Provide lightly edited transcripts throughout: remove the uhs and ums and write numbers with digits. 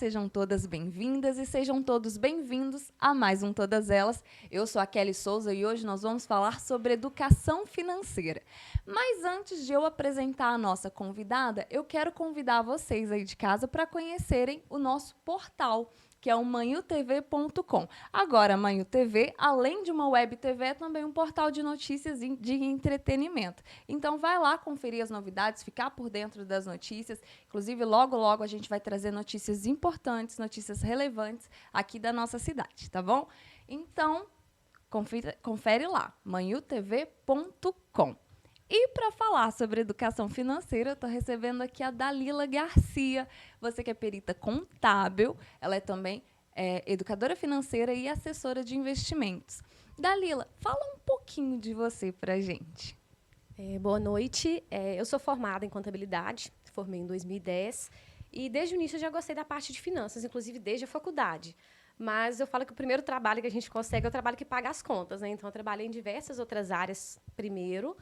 sejam todas bem-vindas e sejam todos bem-vindos a mais um Todas Elas. Eu sou a Kelly Souza e hoje nós vamos falar sobre educação financeira. Mas antes de eu apresentar a nossa convidada, eu quero convidar vocês aí de casa para conhecerem o nosso portal, que é o manhutv.com. Agora, a Manhu TV, além de uma web TV, é também um portal de notícias e de entretenimento. Então, vai lá conferir as novidades, ficar por dentro das notícias. Inclusive, logo, logo, a gente vai trazer notícias importantes, notícias relevantes aqui da nossa cidade, tá bom? Então, confere lá, manhutv.com. E para falar sobre educação financeira, eu estou recebendo aqui a Dalila Garcia. Você que é perita contábil, ela é também educadora financeira e assessora de investimentos. Dalila, fala um pouquinho de você para a gente. Boa noite. Eu sou formada em contabilidade, formei em 2010 e desde o início eu já gostei da parte de finanças, inclusive desde a faculdade. Mas eu falo que o primeiro trabalho que a gente consegue é o trabalho que paga as contas, né? Então, eu trabalhei em diversas outras áreas primeiro.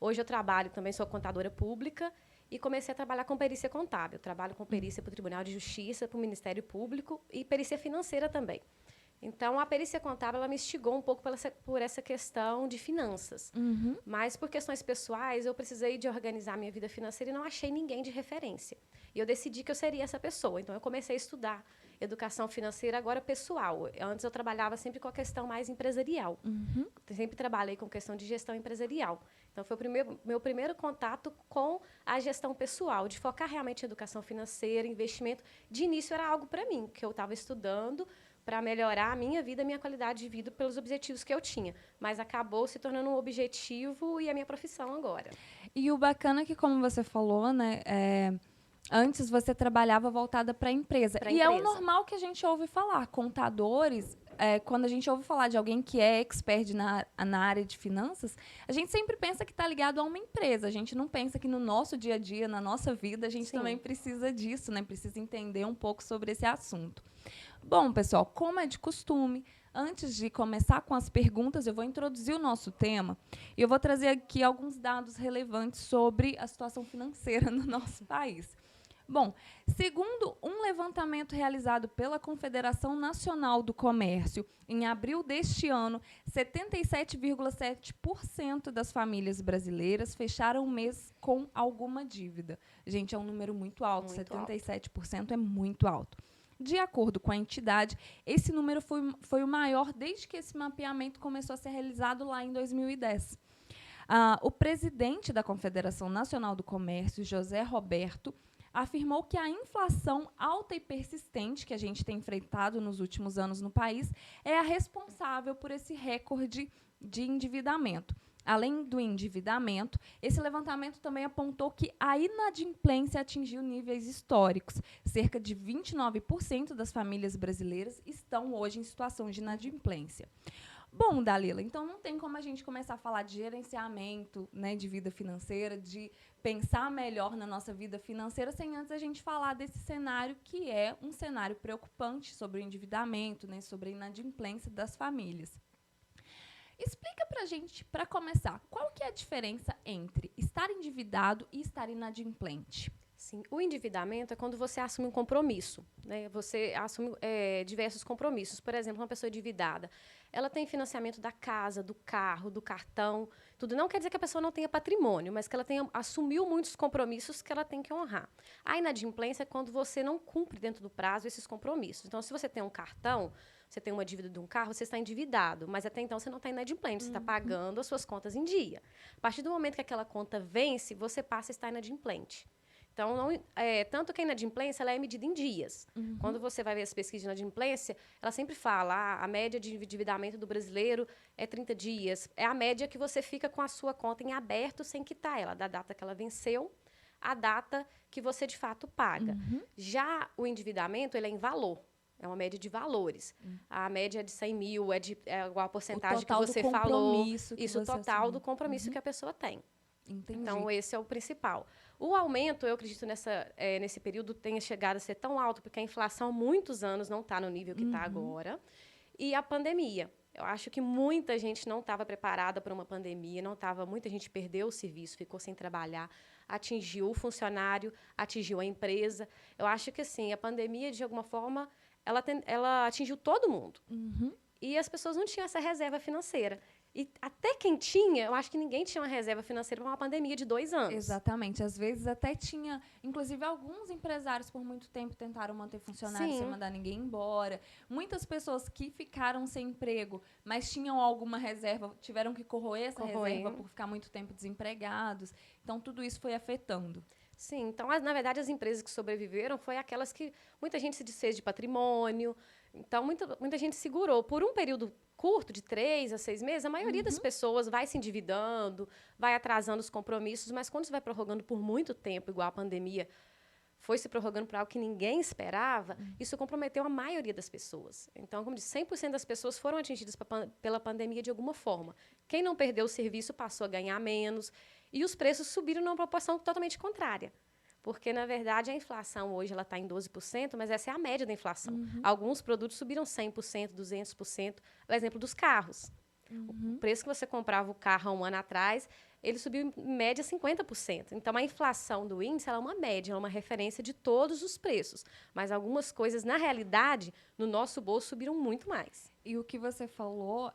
Hoje eu trabalho, também sou contadora pública e comecei a trabalhar com perícia contábil. Eu trabalho com perícia para o Tribunal de Justiça, para o Ministério Público e perícia financeira também. Então, a perícia contábil ela me instigou um pouco por essa questão de finanças. Mas, por questões pessoais, eu precisei de organizar minha vida financeira e não achei ninguém de referência. E eu decidi que eu seria essa pessoa. Então, eu comecei a estudar educação financeira agora pessoal. Antes, eu trabalhava sempre com a questão mais empresarial. Sempre trabalhei com questão de gestão empresarial. Então, foi meu primeiro contato com a gestão pessoal, de focar realmente em educação financeira, investimento. De início, era algo para mim, que eu estava estudando para melhorar a minha vida, a minha qualidade de vida pelos objetivos que eu tinha. Mas acabou se tornando um objetivo e a minha profissão agora. E o bacana é que, como você falou, né, antes você trabalhava voltada para a empresa. E é o normal que a gente ouve falar. Contadores, quando a gente ouve falar de alguém que é expert na área de finanças, a gente sempre pensa que está ligado a uma empresa. A gente não pensa que no nosso dia a dia, na nossa vida, a gente também precisa disso, né? Precisa entender um pouco sobre esse assunto. Bom, pessoal, como é de costume, antes de começar com as perguntas, eu vou introduzir o nosso tema e eu vou trazer aqui alguns dados relevantes sobre a situação financeira no nosso país. Bom, segundo um levantamento realizado pela Confederação Nacional do Comércio, em abril deste ano, 77,7% das famílias brasileiras fecharam o mês com alguma dívida. Gente, é um número muito alto, 77% é muito alto. De acordo com a entidade, esse número foi o maior desde que esse mapeamento começou a ser realizado lá em 2010. O presidente da Confederação Nacional do Comércio, José Roberto, afirmou que a inflação alta e persistente que a gente tem enfrentado nos últimos anos no país é a responsável por esse recorde de endividamento. Além do endividamento, esse levantamento também apontou que a inadimplência atingiu níveis históricos. Cerca de 29% das famílias brasileiras estão hoje em situação de inadimplência. Bom, Dalila, então não tem como a gente começar a falar de gerenciamento, né, de vida financeira, de pensar melhor na nossa vida financeira, sem antes a gente falar desse cenário que é um cenário preocupante sobre o endividamento, né, sobre a inadimplência das famílias. Explica pra gente, para começar, qual que é a diferença entre estar endividado e estar inadimplente? Sim, o endividamento é quando você assume um compromisso, né? Você assume diversos compromissos. Por exemplo, uma pessoa endividada, ela tem financiamento da casa, do carro, do cartão, tudo. Não quer dizer que a pessoa não tenha patrimônio, mas que ela assumiu muitos compromissos que ela tem que honrar. A inadimplência é quando você não cumpre dentro do prazo esses compromissos. Então, se você tem um cartão, você tem uma dívida de um carro, você está endividado, mas até então você não está inadimplente, você está pagando as suas contas em dia. A partir do momento que aquela conta vence, você passa a estar inadimplente. Então, tanto que a inadimplência ela é medida em dias. Quando você vai ver as pesquisas de inadimplência, ela sempre fala a média de endividamento do brasileiro é 30 dias. É a média que você fica com a sua conta em aberto sem quitar ela, da data que ela venceu à data que você, de fato, paga. Já o endividamento, ele é em valor. É uma média de valores. A média é de 100 mil, é igual a porcentagem que você falou. Isso, o total do compromisso que a pessoa tem. Entendi. Então, esse é o principal. O aumento, eu acredito, nesse período tenha chegado a ser tão alto, porque a inflação há muitos anos não está no nível que está agora. E a pandemia. Eu acho que muita gente não estava preparada para uma pandemia, muita gente perdeu o serviço, ficou sem trabalhar, atingiu o funcionário, atingiu a empresa. Eu acho que assim, a pandemia, de alguma forma, ela atingiu todo mundo. Uhum. E as pessoas não tinham essa reserva financeira. E até quem tinha, eu acho que ninguém tinha uma reserva financeira para uma pandemia de 2 anos. Exatamente. Às vezes até tinha... Inclusive, alguns empresários, por muito tempo, tentaram manter funcionários sem mandar ninguém embora. Muitas pessoas que ficaram sem emprego, mas tinham alguma reserva, tiveram que corroer essa reserva por ficar muito tempo desempregados. Então, tudo isso foi afetando. Sim. Então, na verdade, as empresas que sobreviveram foi aquelas que muita gente se desfez de patrimônio. Então, muita gente segurou. Por um período curto, de 3 a 6 meses, a maioria das pessoas vai se endividando, vai atrasando os compromissos, mas quando você vai prorrogando por muito tempo, igual a pandemia, foi se prorrogando para algo que ninguém esperava, isso comprometeu a maioria das pessoas. Então, como disse, 100% das pessoas foram atingidas pela pandemia de alguma forma. Quem não perdeu o serviço passou a ganhar menos, e os preços subiram numa proporção totalmente contrária. Porque, na verdade, a inflação hoje está em 12%, mas essa é a média da inflação. Alguns produtos subiram 100%, 200%. O exemplo dos carros. O preço que você comprava o carro há um ano atrás, ele subiu em média 50%. Então, a inflação do índice ela é uma média, ela é uma referência de todos os preços. Mas algumas coisas, na realidade, no nosso bolso, subiram muito mais. E o que você falou,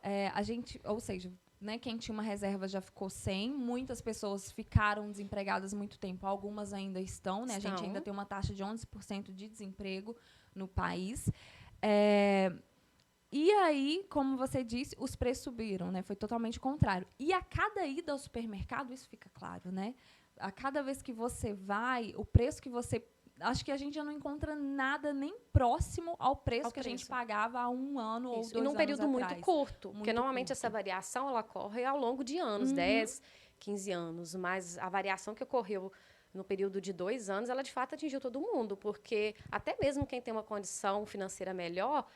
ou seja... Né, quem tinha uma reserva já ficou sem. Muitas pessoas ficaram desempregadas muito tempo. Algumas ainda estão. Né? A gente ainda tem uma taxa de 11% de desemprego no país. E aí, como você disse, os preços subiram. Né? Foi totalmente contrário. E a cada ida ao supermercado, isso fica claro. Né? A cada vez que você vai, o preço que você... Acho que a gente já não encontra nada nem próximo ao preço que a gente pagava há 1 ano ou 2 anos atrás. E num período muito curto, porque normalmente essa variação ela ocorre ao longo de anos, 10, 15 anos. Mas a variação que ocorreu no período de 2 anos, ela de fato atingiu todo mundo, porque até mesmo quem tem uma condição financeira melhor,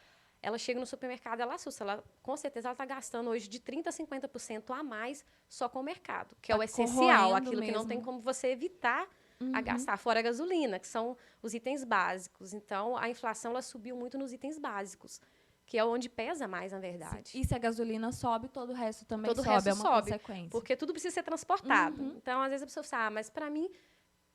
ela chega no supermercado, ela assusta. Com certeza ela está gastando hoje de 30% a 50% a mais só com o mercado, que é o essencial, aquilo que não tem como você evitar a gastar, fora a gasolina, que são os itens básicos. Então, a inflação ela subiu muito nos itens básicos, que é onde pesa mais, na verdade. E se a gasolina sobe, todo o resto também sobe. Todo o resto é uma consequência. Porque tudo precisa ser transportado. Então, às vezes a pessoa fala, mas para mim,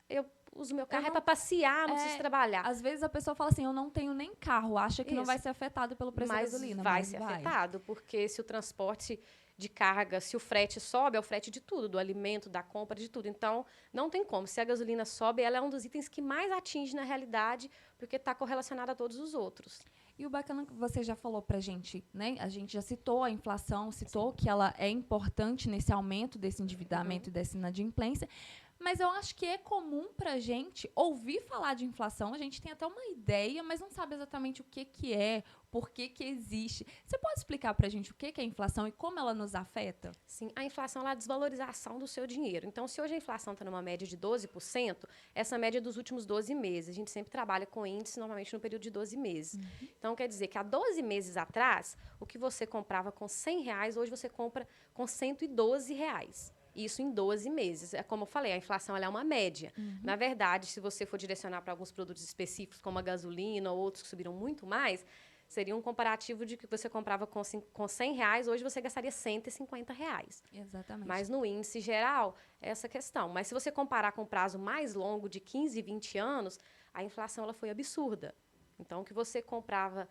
eu uso meu carro para passear, não preciso trabalhar. Às vezes a pessoa fala assim, eu não tenho nem carro, acha que não vai ser afetado pelo preço da gasolina. Mas vai ser afetado, porque se o transporte de carga, se o frete sobe, é o frete de tudo, do alimento, da compra, de tudo. Então, não tem como. Se a gasolina sobe, ela é um dos itens que mais atinge na realidade, porque está correlacionada a todos os outros. E o bacana que você já falou para a gente, né? A gente já citou a inflação, citou que ela é importante nesse aumento desse endividamento e dessa inadimplência, mas eu acho que é comum para a gente ouvir falar de inflação. A gente tem até uma ideia, mas não sabe exatamente o que é, por que existe. Você pode explicar para a gente o que é a inflação e como ela nos afeta? Sim, a inflação é a desvalorização do seu dinheiro. Então, se hoje a inflação está numa média de 12%, essa média é dos últimos 12 meses. A gente sempre trabalha com índice, normalmente no período de 12 meses. Então, quer dizer que há 12 meses atrás, o que você comprava com R$100, hoje você compra com R$112. Isso em 12 meses. É como eu falei, a inflação ela é uma média. Na verdade, se você for direcionar para alguns produtos específicos, como a gasolina ou outros que subiram muito mais, seria um comparativo de que você comprava com R$100, hoje você gastaria R$150. Exatamente. Mas no índice geral, é essa questão. Mas se você comparar com um prazo mais longo, de 15, 20 anos, a inflação ela foi absurda. Então, o que você comprava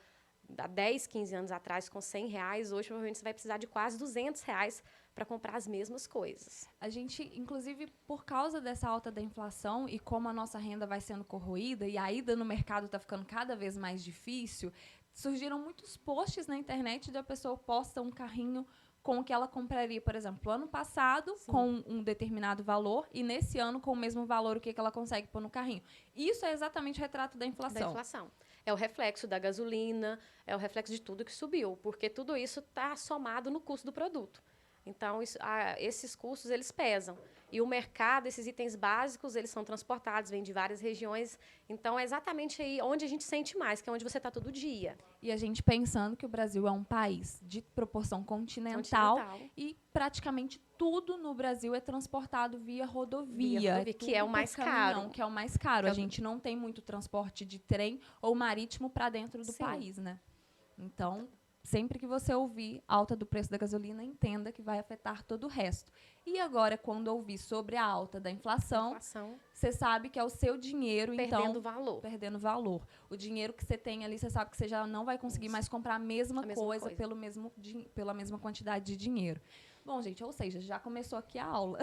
há 10, 15 anos atrás com R$100, hoje provavelmente você vai precisar de quase R$200 para comprar as mesmas coisas. A gente, inclusive, por causa dessa alta da inflação e como a nossa renda vai sendo corroída e a ida no mercado está ficando cada vez mais difícil, surgiram muitos posts na internet de a pessoa posta um carrinho com o que ela compraria, por exemplo, ano passado, com um determinado valor, e nesse ano, com o mesmo valor, o que ela consegue pôr no carrinho. Isso é exatamente o retrato da inflação. Da inflação. É o reflexo da gasolina, é o reflexo de tudo que subiu, porque tudo isso está somado no custo do produto. Então, esses custos, eles pesam. E o mercado, esses itens básicos, eles são transportados, vêm de várias regiões. Então, é exatamente aí onde a gente sente mais, que é onde você está todo dia. E a gente pensando que o Brasil é um país de proporção continental. E praticamente tudo no Brasil é transportado via rodovia. Que é o mais caro. Que é o mais caro. A gente não tem muito transporte de trem ou marítimo para dentro do país, né? Então... sempre que você ouvir alta do preço da gasolina, entenda que vai afetar todo o resto. E agora, quando ouvir sobre a alta da inflação, você sabe que é o seu dinheiro, perdendo valor. O dinheiro que você tem ali, você sabe que você já não vai conseguir mais comprar a mesma coisa. Pela mesma quantidade de dinheiro. Bom, gente, ou seja, já começou aqui a aula.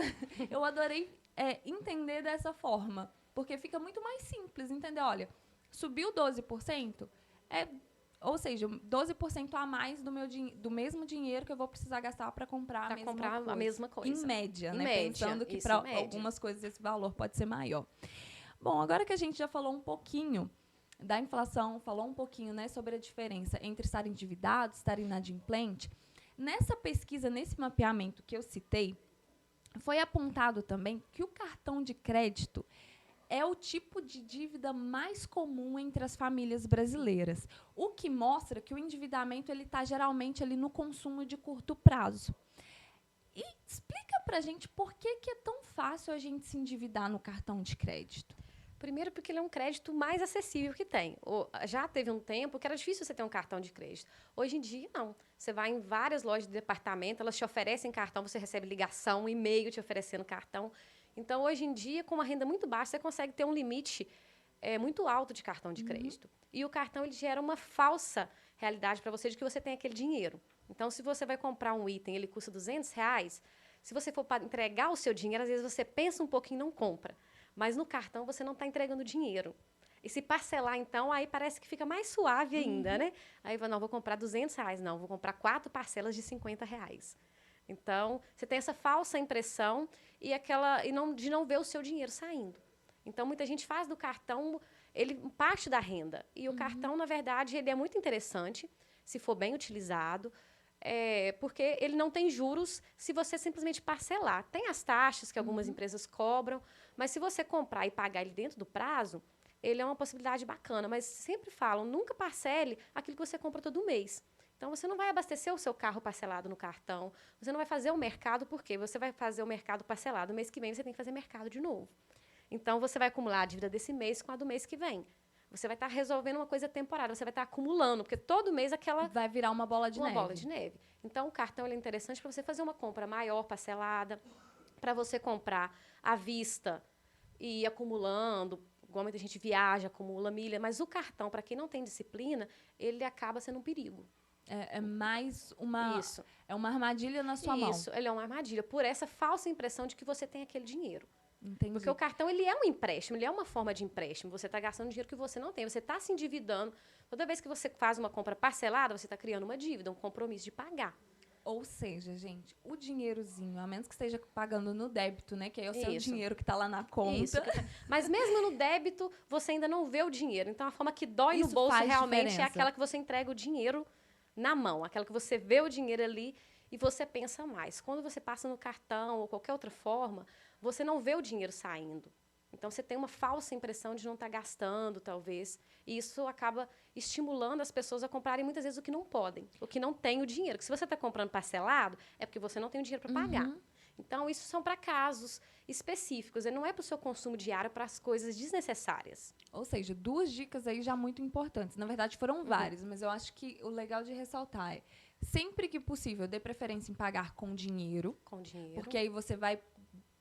Eu adorei entender dessa forma, porque fica muito mais simples, entender? Olha, subiu 12%, ou seja, 12% a mais do mesmo dinheiro que eu vou precisar gastar para comprar a mesma coisa. Em média, né? Pensando que para algumas coisas esse valor pode ser maior. Bom, agora que a gente já falou um pouquinho da inflação, falou um pouquinho, né, sobre a diferença entre estar endividado, estar inadimplente, nessa pesquisa, nesse mapeamento que eu citei, foi apontado também que o cartão de crédito é o tipo de dívida mais comum entre as famílias brasileiras, o que mostra que o endividamento está geralmente ali no consumo de curto prazo. E explica para a gente por que é tão fácil a gente se endividar no cartão de crédito. Primeiro, porque ele é um crédito mais acessível que tem. Já teve um tempo que era difícil você ter um cartão de crédito. Hoje em dia, não. Você vai em várias lojas de departamento, elas te oferecem cartão, você recebe ligação, e-mail te oferecendo cartão. Então, hoje em dia, com uma renda muito baixa, você consegue ter um limite muito alto de cartão de crédito. E o cartão ele gera uma falsa realidade para você de que você tem aquele dinheiro. Então, se você vai comprar um item, ele custa R$200, se você for para entregar o seu dinheiro, às vezes você pensa um pouquinho e não compra. Mas no cartão você não está entregando dinheiro. E se parcelar, então, aí parece que fica mais suave ainda, né? Aí, não, vou comprar R$200, não, vou comprar 4 parcelas de R$50. Então, você tem essa falsa impressão de não ver o seu dinheiro saindo. Então, muita gente faz do cartão parte da renda. E o cartão, na verdade, ele é muito interessante, se for bem utilizado, porque ele não tem juros se você simplesmente parcelar. Tem as taxas que algumas empresas cobram, mas se você comprar e pagar ele dentro do prazo, ele é uma possibilidade bacana. Mas sempre falam, nunca parcele aquilo que você compra todo mês. Então, você não vai abastecer o seu carro parcelado no cartão, você não vai fazer o mercado, por quê? Você vai fazer o mercado parcelado. Mês que vem, você tem que fazer mercado de novo. Então, você vai acumular a dívida desse mês com a do mês que vem. Você vai estar resolvendo uma coisa temporária, você vai estar acumulando, porque todo mês vai virar uma bola de neve. Então, o cartão é interessante para você fazer uma compra maior, parcelada, para você comprar à vista e ir acumulando. Igual muita gente viaja, acumula milha, mas o cartão, para quem não tem disciplina, ele acaba sendo um perigo. É mais uma... Isso. É uma armadilha na sua mão. Isso, ele é uma armadilha, por essa falsa impressão de que você tem aquele dinheiro. Entendi. Porque o cartão, ele é um empréstimo, ele é uma forma de empréstimo. Você está gastando dinheiro que você não tem, você está se endividando. Toda vez que você faz uma compra parcelada, você está criando uma dívida, um compromisso de pagar. Ou seja, gente, o dinheirozinho, a menos que esteja pagando no débito, né? Que aí é o seu dinheiro que está lá na conta. Isso. Mas mesmo no débito, você ainda não vê o dinheiro. Então, a forma que dói no bolso realmente é aquela que você entrega o dinheiro na mão. Aquela que você vê o dinheiro ali e você pensa mais. Quando você passa no cartão ou qualquer outra forma, você não vê o dinheiro saindo. Então, você tem uma falsa impressão de não estar gastando, talvez. E isso acaba estimulando as pessoas a comprarem, muitas vezes, o que não podem. O que não tem o dinheiro. Porque se você está comprando parcelado, é porque você não tem o dinheiro para pagar. Então, isso são para casos específicos. E não é para o seu consumo diário, para as coisas desnecessárias. Ou seja, 2 dicas aí já muito importantes. Na verdade, foram várias, mas eu acho que o legal de ressaltar é, sempre que possível, dê preferência em pagar com dinheiro. Com dinheiro. Porque aí você vai...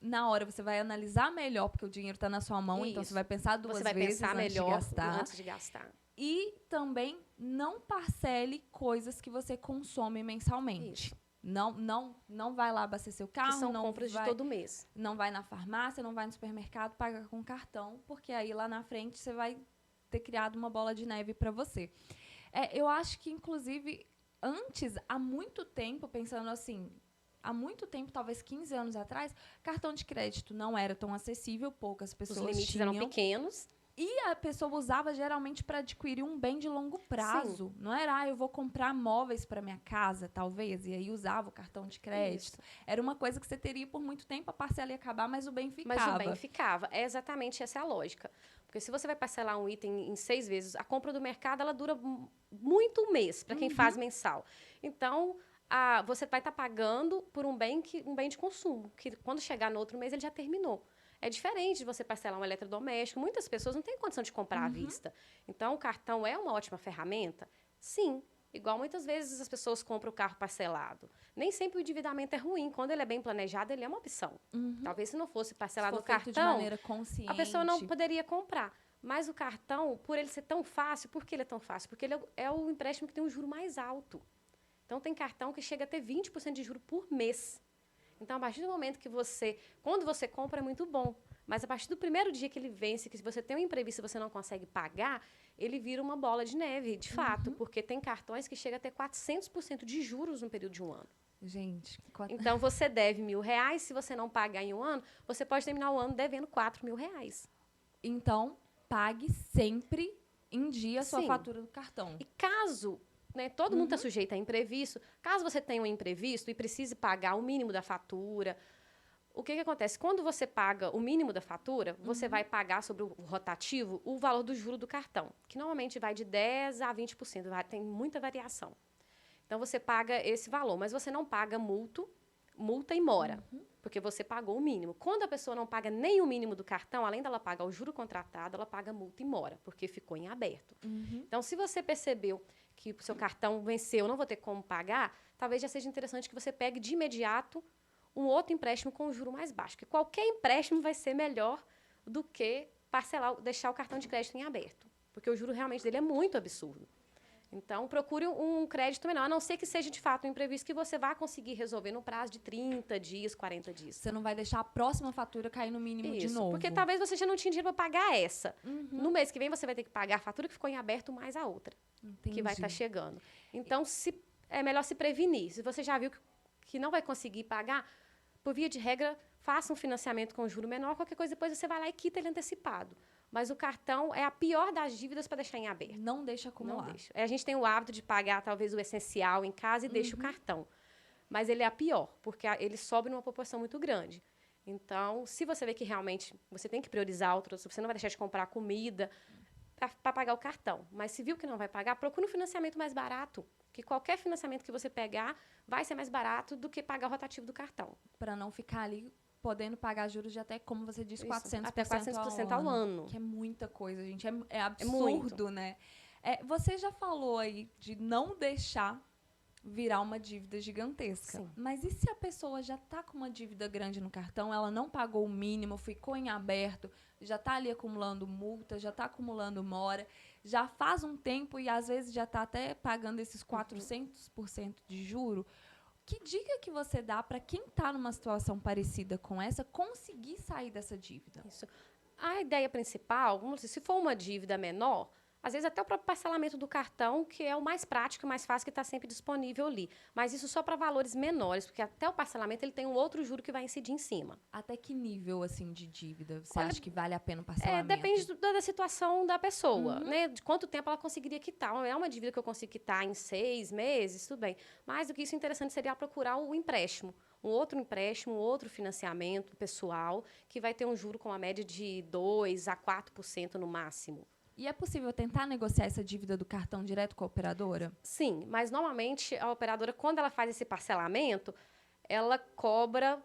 Na hora, você vai analisar melhor, porque o dinheiro está na sua mão, então você vai pensar duas vezes antes de gastar. E também não parcele coisas que você consome mensalmente. Isso. Não vai lá abastecer o carro. Que são compras de todo mês. Não vai na farmácia, não vai no supermercado, paga com cartão, porque aí lá na frente você vai ter criado uma bola de neve para você. Eu acho que, inclusive, antes, há muito tempo, pensando assim... Há muito tempo, talvez 15 anos atrás, cartão de crédito não era tão acessível, poucas pessoas tinham. Os limites eram pequenos. E a pessoa usava geralmente para adquirir um bem de longo prazo. Sim. Não era, eu vou comprar móveis para minha casa, talvez, e aí usava o cartão de crédito. Isso. Era uma coisa que você teria por muito tempo, a parcela ia acabar, mas o bem ficava. Mas o bem ficava. É exatamente essa a lógica. Porque se você vai parcelar um item em 6 vezes, a compra do mercado ela dura muito um mês, para quem faz mensal. Então... você vai estar pagando por um bem de consumo, que quando chegar no outro mês ele já terminou. É diferente de você parcelar um eletrodoméstico. Muitas pessoas não têm condição de comprar à vista. Então, o cartão é uma ótima ferramenta? Sim, Igual muitas vezes as pessoas compram o carro parcelado. Nem sempre o endividamento é ruim. Quando ele é bem planejado, ele é uma opção. Talvez se não fosse parcelado no feito de cartão, maneira consciente. a pessoa não poderia comprar. Mas o cartão, por ele ser tão fácil, por que ele é tão fácil? Porque ele é o empréstimo que tem um juro mais alto. Então, tem cartão que chega a ter 20% de juro por mês. Então, a partir do momento que quando você compra, é muito bom. Mas a partir do primeiro dia que ele vence, que se você tem um imprevisto e você não consegue pagar, ele vira uma bola de neve, de fato. Porque tem cartões que chegam a ter 400% de juros no período de um ano. Gente, Então, você deve R$1.000, se você não pagar em um ano, você pode terminar o ano devendo R$4.000. Então, pague sempre em dia a sua Sim. fatura do cartão. E caso, né, todo mundo está sujeito a imprevisto, caso você tenha um imprevisto e precise pagar o mínimo da fatura, o que acontece? Quando você paga o mínimo da fatura, você vai pagar sobre o rotativo o valor do juro do cartão, que normalmente vai de 10% a 20%, tem muita variação. Então, você paga esse valor, mas você não paga multa e mora, porque você pagou o mínimo. Quando a pessoa não paga nem o mínimo do cartão, além dela pagar o juro contratado, ela paga multa e mora, porque ficou em aberto. Então, se você percebeu que o seu cartão venceu, não vou ter como pagar, talvez já seja interessante que você pegue de imediato um outro empréstimo com um juro mais baixo, porque qualquer empréstimo vai ser melhor do que deixar o cartão de crédito em aberto, porque o juro realmente dele é muito absurdo. Então, procure um crédito menor, a não ser que seja, de fato, um imprevisto que você vá conseguir resolver no prazo de 30 dias, 40 dias. Você não vai deixar a próxima fatura cair no mínimo Isso, de novo. porque talvez você já não tinha dinheiro para pagar essa. No mês que vem, você vai ter que pagar a fatura que ficou em aberto mais a outra, que vai estar chegando. Então, é melhor se prevenir. Se você já viu que não vai conseguir pagar, por via de regra, faça um financiamento com juro menor, qualquer coisa, depois você vai lá e quita ele antecipado. Mas o cartão é a pior das dívidas para deixar em aberto. Não deixa acumular. Não deixa. A gente tem o hábito de pagar, talvez, o essencial em casa e deixa o cartão. Mas ele é a pior, porque ele sobe numa proporção muito grande. Então, se você vê que realmente você tem que priorizar outras, você não vai deixar de comprar comida para pagar o cartão. Mas se viu que não vai pagar, procure um financiamento mais barato. Que qualquer financiamento que você pegar vai ser mais barato do que pagar o rotativo do cartão. Para não ficar ali podendo pagar juros de até, como você disse, 400% até 400% ao ano. Que é muita coisa, gente. É absurdo, né? Você já falou aí de não deixar virar uma dívida gigantesca. Sim. Mas e se a pessoa já está com uma dívida grande no cartão, ela não pagou o mínimo, ficou em aberto, já está ali acumulando multa, já está acumulando mora, já faz um tempo e às vezes já está até pagando esses 400% de juro? Que dica que você dá para quem está numa situação parecida com essa conseguir sair dessa dívida? Isso. A ideia principal, vamos dizer, se for uma dívida menor, às vezes até o próprio parcelamento do cartão, que é o mais prático e mais fácil, que está sempre disponível ali. Mas isso só para valores menores, porque até o parcelamento ele tem um outro juro que vai incidir em cima. Até que nível assim de dívida você acha que vale a pena o parcelamento? Depende da situação da pessoa, né? De quanto tempo ela conseguiria quitar. Não é uma dívida que eu consigo quitar em 6 meses, tudo bem. Mais do que isso, interessante seria procurar o empréstimo. Um outro financiamento pessoal, que vai ter um juro com uma média de 2% a 4% no máximo. E é possível tentar negociar essa dívida do cartão direto com a operadora? Sim, mas normalmente a operadora, quando ela faz esse parcelamento, ela cobra,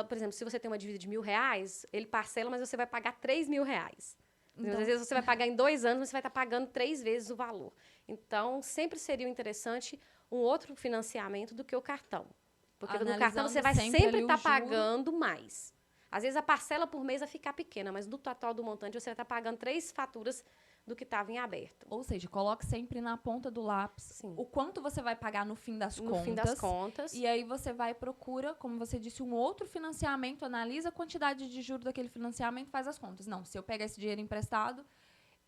por exemplo, se você tem uma dívida de R$1.000, ele parcela, mas você vai pagar R$3.000. Então, às vezes você vai pagar em 2 anos, mas você vai estar pagando 3 vezes o valor. Então, sempre seria interessante um outro financiamento do que o cartão. Porque no cartão você vai sempre estar pagando mais. Às vezes a parcela por mês vai ficar pequena, mas no total do montante você vai estar pagando 3 faturas do que estava em aberto. Ou seja, coloque sempre na ponta do lápis o quanto você vai pagar no fim das contas. No fim das contas. E aí você vai e procura, como você disse, um outro financiamento, analisa a quantidade de juros daquele financiamento, faz as contas. Não, se eu pegar esse dinheiro emprestado,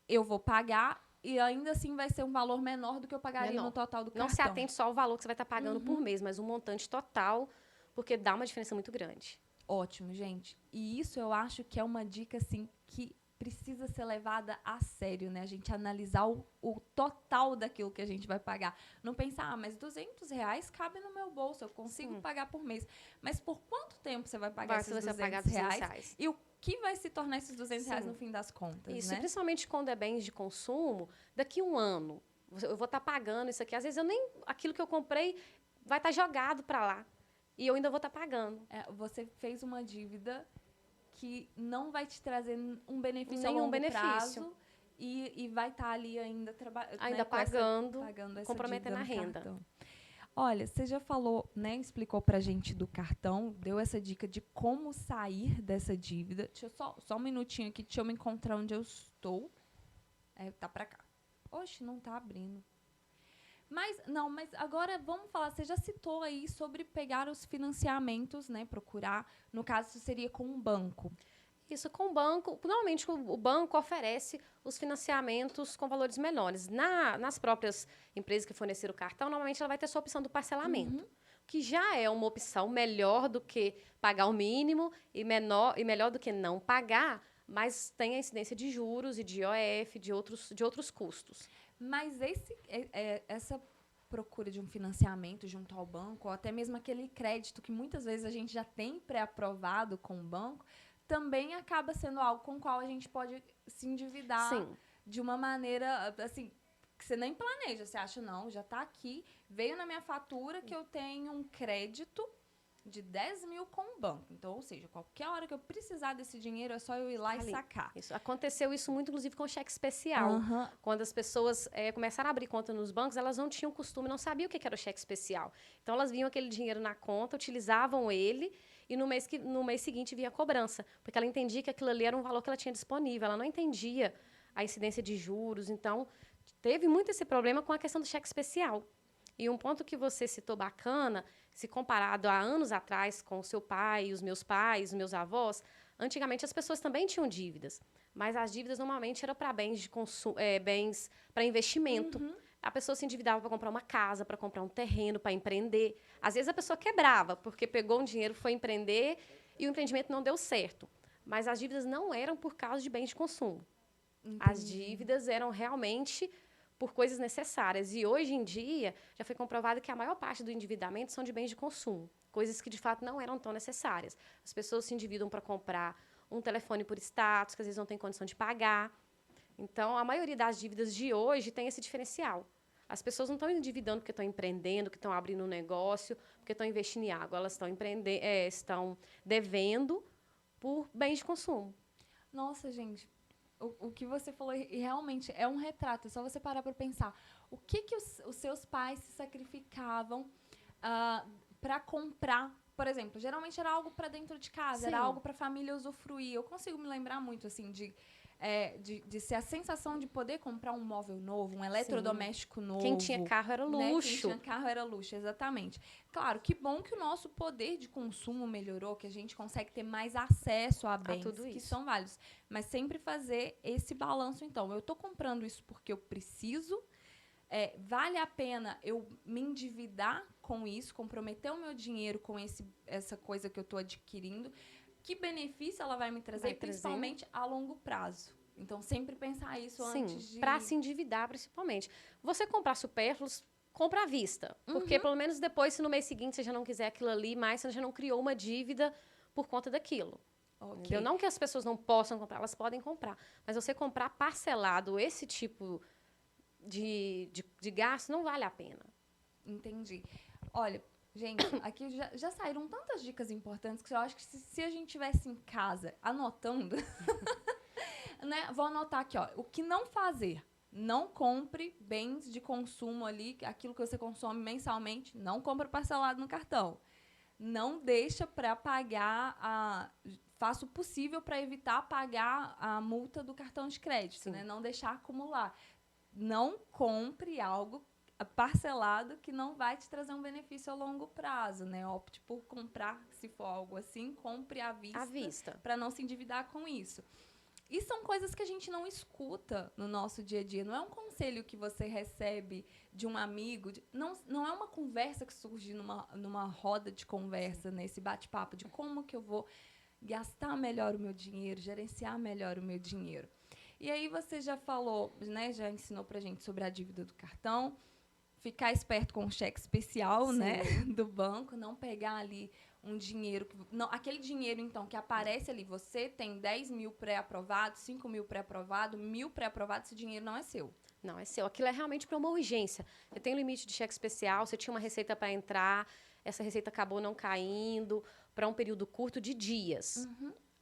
eu vou pagar e ainda assim vai ser um valor menor do que eu pagaria no total do cartão. Não se atente só ao valor que você vai estar pagando por mês, mas um montante total, porque dá uma diferença muito grande. Ótimo, gente. E isso eu acho que é uma dica, assim, que precisa ser levada a sério, né? A gente analisar o total daquilo que a gente vai pagar. Não pensar, mas R$200 cabe no meu bolso, eu consigo pagar por mês. Mas por quanto tempo você vai pagar esses R$200? E o que vai se tornar esses R$200 no fim das contas, isso, né? Principalmente quando é bens de consumo, daqui a um ano, eu vou estar pagando isso aqui. Às vezes, aquilo que eu comprei vai estar jogado para lá. E eu ainda vou estar pagando. Você fez uma dívida que não vai te trazer um benefício a nenhum longo benefício. prazo e vai estar ali ainda trabalhando. Ainda pagando, essa comprometendo a renda. Cartão. Olha, você já falou, né, explicou pra gente do cartão, deu essa dica de como sair dessa dívida. Deixa eu só um minutinho aqui, deixa eu me encontrar onde eu estou. Tá pra cá. Oxe, não tá abrindo. Mas agora vamos falar, você já citou aí sobre pegar os financiamentos, né, procurar, no caso isso seria com um banco. Isso com o banco, normalmente o banco oferece os financiamentos com valores menores. Nas próprias empresas que forneceram o cartão, normalmente ela vai ter sua opção do parcelamento, que já é uma opção melhor do que pagar o mínimo e melhor do que não pagar, mas tem a incidência de juros e de IOF, de outros custos. Mas essa procura de um financiamento junto ao banco, ou até mesmo aquele crédito que muitas vezes a gente já tem pré-aprovado com o banco, também acaba sendo algo com o qual a gente pode se endividar. Sim. De uma maneira, assim, que você nem planeja. Você acha, não, já está aqui, veio na minha fatura que eu tenho um crédito de 10 mil com o banco. Então, ou seja, qualquer hora que eu precisar desse dinheiro, é só eu ir lá e sacar. Isso. Aconteceu isso muito, inclusive, com o cheque especial. Quando as pessoas começaram a abrir conta nos bancos, elas não tinham costume, não sabiam o que era o cheque especial. Então, elas viam aquele dinheiro na conta, utilizavam ele, e no mês seguinte vinha a cobrança, porque ela entendia que aquilo ali era um valor que ela tinha disponível, ela não entendia a incidência de juros. Então, teve muito esse problema com a questão do cheque especial. E um ponto que você citou bacana, se comparado há anos atrás com o seu pai, os meus pais, os meus avós, antigamente as pessoas também tinham dívidas, mas as dívidas normalmente eram para bens de consumo, bens para investimento. A pessoa se endividava para comprar uma casa, para comprar um terreno, para empreender. Às vezes a pessoa quebrava, porque pegou um dinheiro, foi empreender e o empreendimento não deu certo. Mas as dívidas não eram por causa de bens de consumo. Entendi. As dívidas eram realmente por coisas necessárias. E hoje em dia já foi comprovado que a maior parte do endividamento são de bens de consumo, coisas que de fato não eram tão necessárias. As pessoas se endividam para comprar um telefone por status, que às vezes não tem condição de pagar. Então, a maioria das dívidas de hoje tem esse diferencial. As pessoas não estão endividando porque estão empreendendo, que estão abrindo um negócio, porque estão investindo em água. Elas estão devendo por bens de consumo. Nossa, gente, o que você falou realmente é um retrato. É só você parar para pensar. O que os seus pais se sacrificavam para comprar? Por exemplo, geralmente era algo para dentro de casa, Sim. Era algo para a família usufruir. Eu consigo me lembrar muito assim de ser a sensação de poder comprar um móvel novo, um eletrodoméstico novo. Quem tinha carro era luxo. Né? Quem tinha carro era luxo, exatamente. Claro, que bom que o nosso poder de consumo melhorou, que a gente consegue ter mais acesso a bens que são válidos. Mas sempre fazer esse balanço, então. Eu estou comprando isso porque eu preciso. Vale a pena eu me endividar com isso, comprometer o meu dinheiro com essa coisa que eu estou adquirindo. Que benefício ela vai me trazer, principalmente a longo prazo. Então, sempre pensar isso antes de... para se endividar, principalmente. Você comprar supérfluos, compra à vista. Porque, pelo menos, depois, se no mês seguinte você já não quiser aquilo ali, mais você já não criou uma dívida por conta daquilo. Okay. Não que as pessoas não possam comprar, elas podem comprar. Mas você comprar parcelado esse tipo de gasto não vale a pena. Entendi. Olha... Gente, aqui já saíram tantas dicas importantes que eu acho que se a gente estivesse em casa anotando, né, vou anotar aqui, ó, o que não fazer. Não compre bens de consumo ali, aquilo que você consome mensalmente, não compra parcelado no cartão. Não deixa para pagar, faça o possível para evitar pagar a multa do cartão de crédito, né? Não deixar acumular. Não compre algo parcelado que não vai te trazer um benefício a longo prazo, né? Opte por comprar, se for algo assim, compre à vista. Para não se endividar com isso. E são coisas que a gente não escuta no nosso dia a dia. Não é um conselho que você recebe de um amigo. Não é uma conversa que surge numa roda de conversa, nesse bate-papo de como que eu vou gastar melhor o meu dinheiro, gerenciar melhor o meu dinheiro. E aí você já falou, né? Já ensinou pra gente sobre a dívida do cartão. Ficar esperto com o cheque especial, né, do banco, não pegar ali um dinheiro... aquele dinheiro, então, que aparece ali, você tem 10 mil pré-aprovados, 5 mil pré-aprovados, 1.000 pré-aprovados, esse dinheiro não é seu. Não é seu. Aquilo é realmente para uma urgência. Você tem um limite de cheque especial, você tinha uma receita para entrar, essa receita acabou não caindo, para um período curto de dias.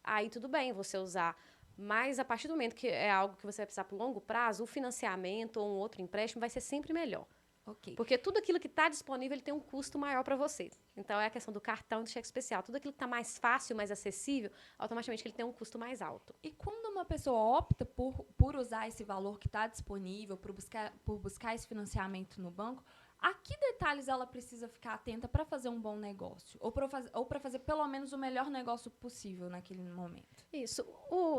Aí tudo bem você usar Mas, a partir do momento que é algo que você vai precisar por longo prazo, o financiamento ou um outro empréstimo vai ser sempre melhor. Ok. Porque tudo aquilo que está disponível ele tem um custo maior para você. Então, é a questão do cartão de cheque especial. Tudo aquilo que está mais fácil, mais acessível, automaticamente ele tem um custo mais alto. E quando uma pessoa opta por usar esse valor que está disponível, por buscar esse financiamento no banco, a que detalhes ela precisa ficar atenta para fazer um bom negócio? Ou para fazer pelo menos o melhor negócio possível naquele momento? Isso.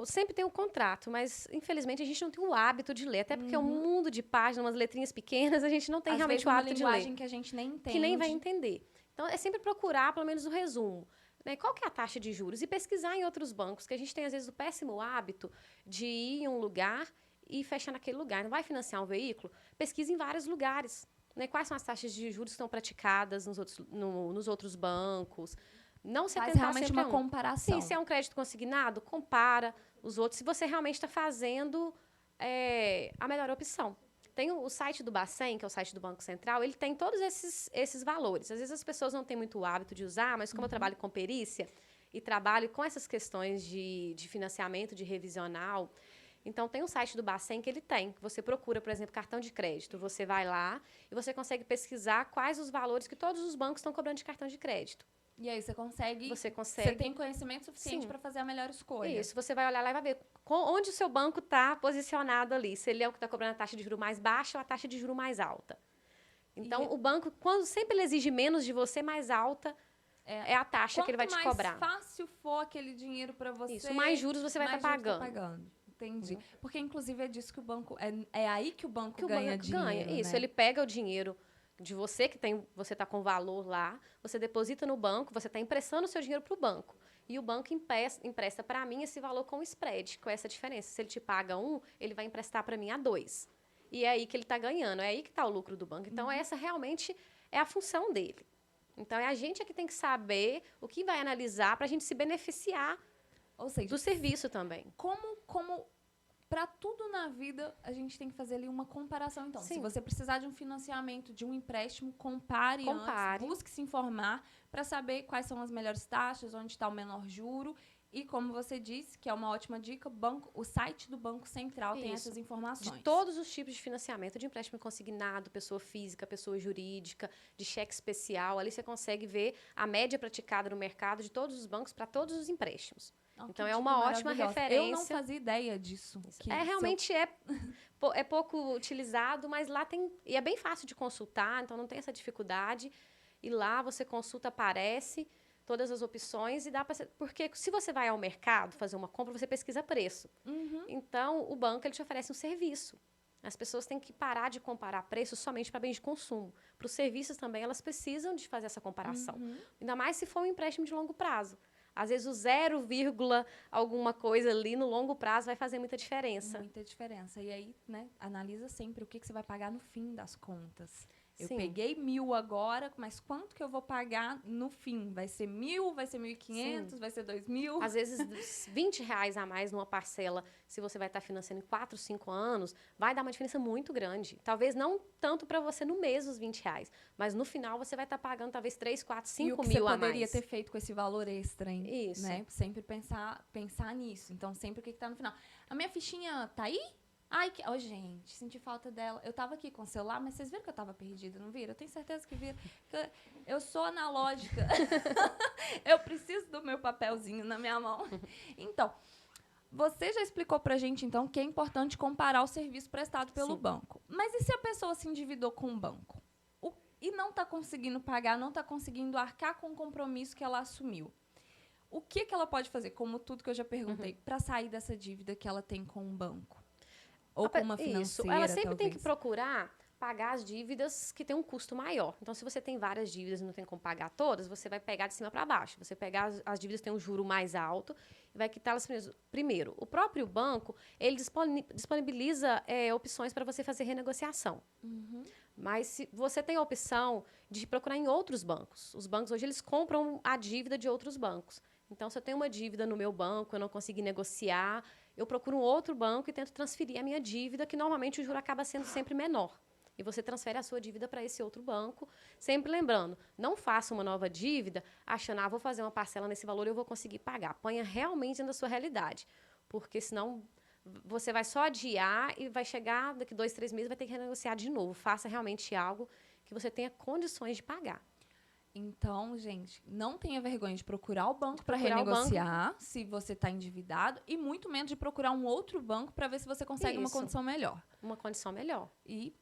Sempre tem um contrato, mas infelizmente a gente não tem o hábito de ler. Até porque é um mundo de páginas, umas letrinhas pequenas, a gente não tem Às realmente vezes o uma hábito de ler. linguagem que a gente nem entende. Que nem vai entender. Então, é sempre procurar, pelo menos, o resumo. Né? Qual que é a taxa de juros? E pesquisar em outros bancos, que a gente tem, às vezes, o péssimo hábito de ir em um lugar e fechar naquele lugar. Não vai financiar um veículo? Pesquise em vários lugares. Né? Quais são as taxas de juros que estão praticadas nos outros bancos? Não se Faz atentar realmente sempre uma a um. comparação. Sim, se é um crédito consignado, compara os outros. Se você realmente está fazendo a melhor opção. Tem o site do Bacen, que é o site do Banco Central, ele tem todos esses valores. Às vezes as pessoas não têm muito hábito de usar, mas como eu trabalho com perícia e trabalho com essas questões de financiamento, de revisional, então tem o site do Bacen que ele tem. Você procura, por exemplo, cartão de crédito. Você vai lá e você consegue pesquisar quais os valores que todos os bancos estão cobrando de cartão de crédito. E aí você consegue. Você consegue. Você tem conhecimento suficiente para fazer a melhor escolha. Isso, você vai olhar lá e vai ver onde o seu banco está posicionado ali. Se ele é o que está cobrando a taxa de juros mais baixa ou a taxa de juros mais alta. Então, o banco, quando sempre ele exige menos de você, mais alta é a taxa que ele vai te cobrar. Quanto mais fácil for aquele dinheiro para você, isso, mais juros você vai estar pagando. Entendi. Porque, inclusive, é disso que o banco... É aí que o banco ganha dinheiro, ganha. Isso, né? ele pega o dinheiro de você, você está com valor lá, você deposita no banco, você está emprestando o seu dinheiro para o banco. E o banco empresta para mim esse valor com spread, com essa diferença. Se ele te paga 1, ele vai emprestar para mim a 2. E é aí que ele está ganhando, é aí que está o lucro do banco. Então, essa realmente é a função dele. Então, é a gente que tem que saber o que vai analisar para a gente se beneficiar do serviço também. Como para tudo na vida, a gente tem que fazer ali uma comparação. Então, Sim. Se você precisar de um financiamento, de um empréstimo, compare. Antes, busque se informar para saber quais são as melhores taxas, onde está o menor juro. E, como você disse, que é uma ótima dica, o site do Banco Central tem essas informações. De todos os tipos de financiamento, de empréstimo consignado, pessoa física, pessoa jurídica, de cheque especial. Ali você consegue ver a média praticada no mercado de todos os bancos para todos os empréstimos. Então, é uma ótima referência. Eu não fazia ideia disso. Realmente é pouco utilizado, mas lá tem... E é bem fácil de consultar, então não tem essa dificuldade. E lá você consulta, aparece todas as opções e dá para... Porque se você vai ao mercado fazer uma compra, você pesquisa preço. Então, o banco ele te oferece um serviço. As pessoas têm que parar de comparar preços somente para bens de consumo. Para os serviços também, elas precisam de fazer essa comparação. Ainda mais se for um empréstimo de longo prazo. Às vezes, o 0, alguma coisa ali no longo prazo vai fazer muita diferença. Muita diferença. E aí, né, analisa sempre o que você vai pagar no fim das contas. Eu peguei 1.000 agora, mas quanto que eu vou pagar no fim? Vai ser 1.000, vai ser 1.500, vai ser 2.000? Às vezes, R$20 a mais numa parcela, se você vai estar financiando em 4, 5 anos, vai dar uma diferença muito grande. Talvez não tanto para você no mês os R$20, mas no final você vai estar pagando talvez 3, 4, 5 mil a mais. E o que você poderia ter feito com esse valor extra, hein? Isso. Né? Sempre pensar nisso. Então, sempre o que está no final. A minha fichinha tá aí? Ai, gente, senti falta dela. Eu tava aqui com o celular, mas vocês viram que eu tava perdida, não viram? Eu tenho certeza que viram. Eu sou analógica. Eu preciso do meu papelzinho na minha mão. Então, você já explicou pra gente, então, que é importante comparar o serviço prestado pelo banco. Mas e se a pessoa se endividou com o banco? E não tá conseguindo pagar, não tá conseguindo arcar com o compromisso que ela assumiu? O que ela pode fazer, como tudo que eu já perguntei, para sair dessa dívida que ela tem com o banco? Ou com uma financeira, ela sempre talvez. tem que procurar pagar as dívidas que têm um custo maior. Então, se você tem várias dívidas e não tem como pagar todas, você vai pegar de cima para baixo. Você pegar as dívidas que têm um juro mais alto e vai quitá-las primeiro. O próprio banco, ele disponibiliza opções para você fazer renegociação. Mas se você tem a opção de procurar em outros bancos. Os bancos hoje, eles compram a dívida de outros bancos. Então, se eu tenho uma dívida no meu banco, eu não consegui negociar, eu procuro um outro banco e tento transferir a minha dívida, que normalmente o juro acaba sendo sempre menor. E você transfere a sua dívida para esse outro banco, sempre lembrando, não faça uma nova dívida achando, vou fazer uma parcela nesse valor e eu vou conseguir pagar. Ponha realmente dentro da sua realidade. porque senão você vai só adiar e vai chegar daqui 2, 3 meses, vai ter que renegociar de novo. Faça realmente algo que você tenha condições de pagar. Então, gente, não tenha vergonha de procurar o banco para renegociar se você está endividado e muito menos de procurar um outro banco para ver se você consegue uma condição melhor. Uma condição melhor. E,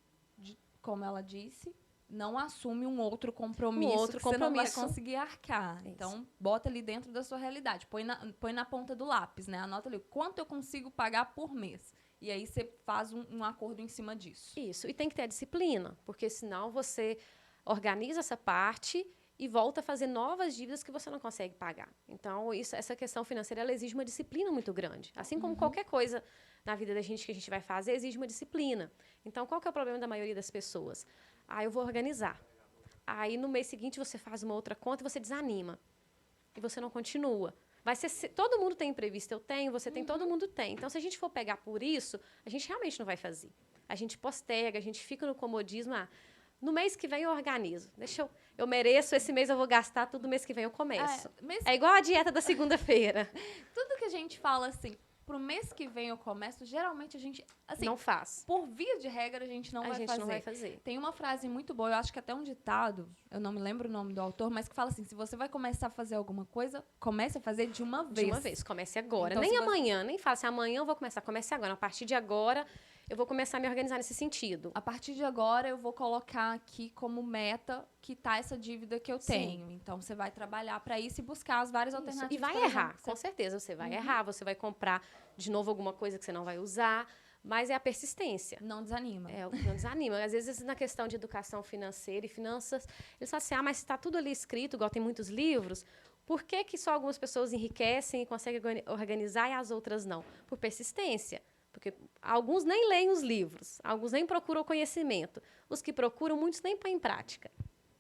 como ela disse, não assume um outro compromisso que você não vai conseguir arcar. Isso. Então, bota ali dentro da sua realidade. Põe na ponta do lápis, né? Anota ali quanto eu consigo pagar por mês. E aí você faz um acordo em cima disso. Isso. E tem que ter a disciplina, porque senão você organiza essa parte e volta a fazer novas dívidas que você não consegue pagar. Então, essa questão financeira, ela exige uma disciplina muito grande. Assim como qualquer coisa na vida da gente que a gente vai fazer, exige uma disciplina. Então, qual que é o problema da maioria das pessoas? Eu vou organizar. Aí, no mês seguinte, você faz uma outra conta e você desanima. E você não continua. Todo mundo tem imprevisto, eu tenho, você tem, todo mundo tem. Então, se a gente for pegar por isso, a gente realmente não vai fazer. A gente postega, a gente fica no comodismo. No mês que vem eu organizo. Eu mereço, esse mês eu vou gastar, tudo mês que vem eu começo. É igual a dieta da segunda-feira. Tudo que a gente fala assim, pro mês que vem eu começo, geralmente a gente, assim, não faz. Por via de regra, a gente não vai fazer. Tem uma frase muito boa, eu acho que até um ditado, eu não me lembro o nome do autor, mas que fala assim, se você vai começar a fazer alguma coisa, comece a fazer de uma vez. De uma vez, comece agora. Então, nem amanhã, nem fala assim, amanhã eu vou começar. Comece agora. A partir de agora, eu vou começar a me organizar nesse sentido. A partir de agora, eu vou colocar aqui como meta quitar essa dívida que eu tenho. Então, você vai trabalhar para isso e buscar as várias alternativas. E vai errar, com certeza. Você vai errar, você vai comprar de novo alguma coisa que você não vai usar. Mas é a persistência. Não desanima. Não desanima. Às vezes, na questão de educação financeira e finanças, eles falam assim, mas se está tudo ali escrito, igual tem muitos livros, por que só algumas pessoas enriquecem e conseguem organizar e as outras não? Por persistência. Porque alguns nem leem os livros, alguns nem procuram o conhecimento. Os que procuram, muitos nem põem em prática.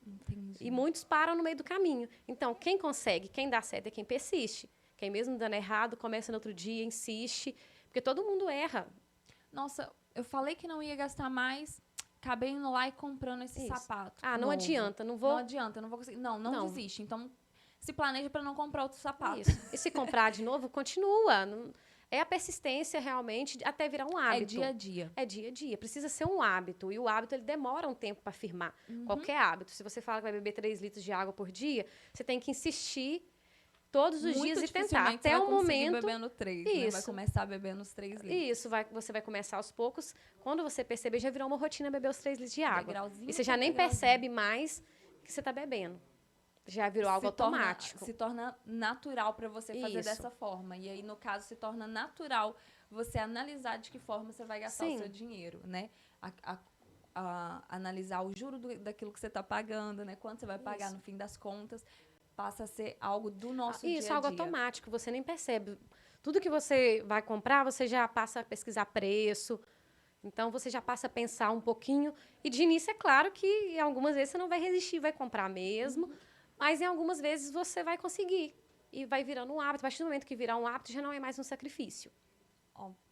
Entendi. E muitos param no meio do caminho. Então, quem consegue, quem dá certo é quem persiste. Quem mesmo dando errado, começa no outro dia, insiste. Porque todo mundo erra. Nossa, eu falei que não ia gastar mais, acabei indo lá e comprando esse sapato. Não adianta, não vou... Não adianta, não vou conseguir. Não desiste. Então, se planeja para não comprar outro sapato. Isso. E se comprar de novo, continua. É a persistência, realmente, até virar um hábito. É dia a dia. É dia a dia. Precisa ser um hábito. E o hábito, ele demora um tempo para firmar. Qualquer hábito. Se você fala que vai beber 3 litros de água por dia, você tem que insistir todos os dias e tentar. Até o momento... bebendo 3, né? Vai começar bebendo os 3 litros. Isso. Você vai começar aos poucos. Quando você perceber, já virou uma rotina beber os 3 litros de água. E você já nem percebe mais que você está bebendo. Já virou algo automático. Se torna natural para você fazer dessa forma. E aí, no caso, se torna natural você analisar de que forma você vai gastar o seu dinheiro, né? Analisar o juro daquilo que você está pagando, né? Quanto você vai pagar no fim das contas. Passa a ser algo do nosso dia a dia. Isso, algo automático. Você nem percebe. Tudo que você vai comprar, você já passa a pesquisar preço. Então, você já passa a pensar um pouquinho. E, de início, é claro que algumas vezes você não vai resistir, vai comprar mesmo. Mas, em algumas vezes, você vai conseguir. E vai virando um hábito. A partir do momento que virar um hábito, já não é mais um sacrifício.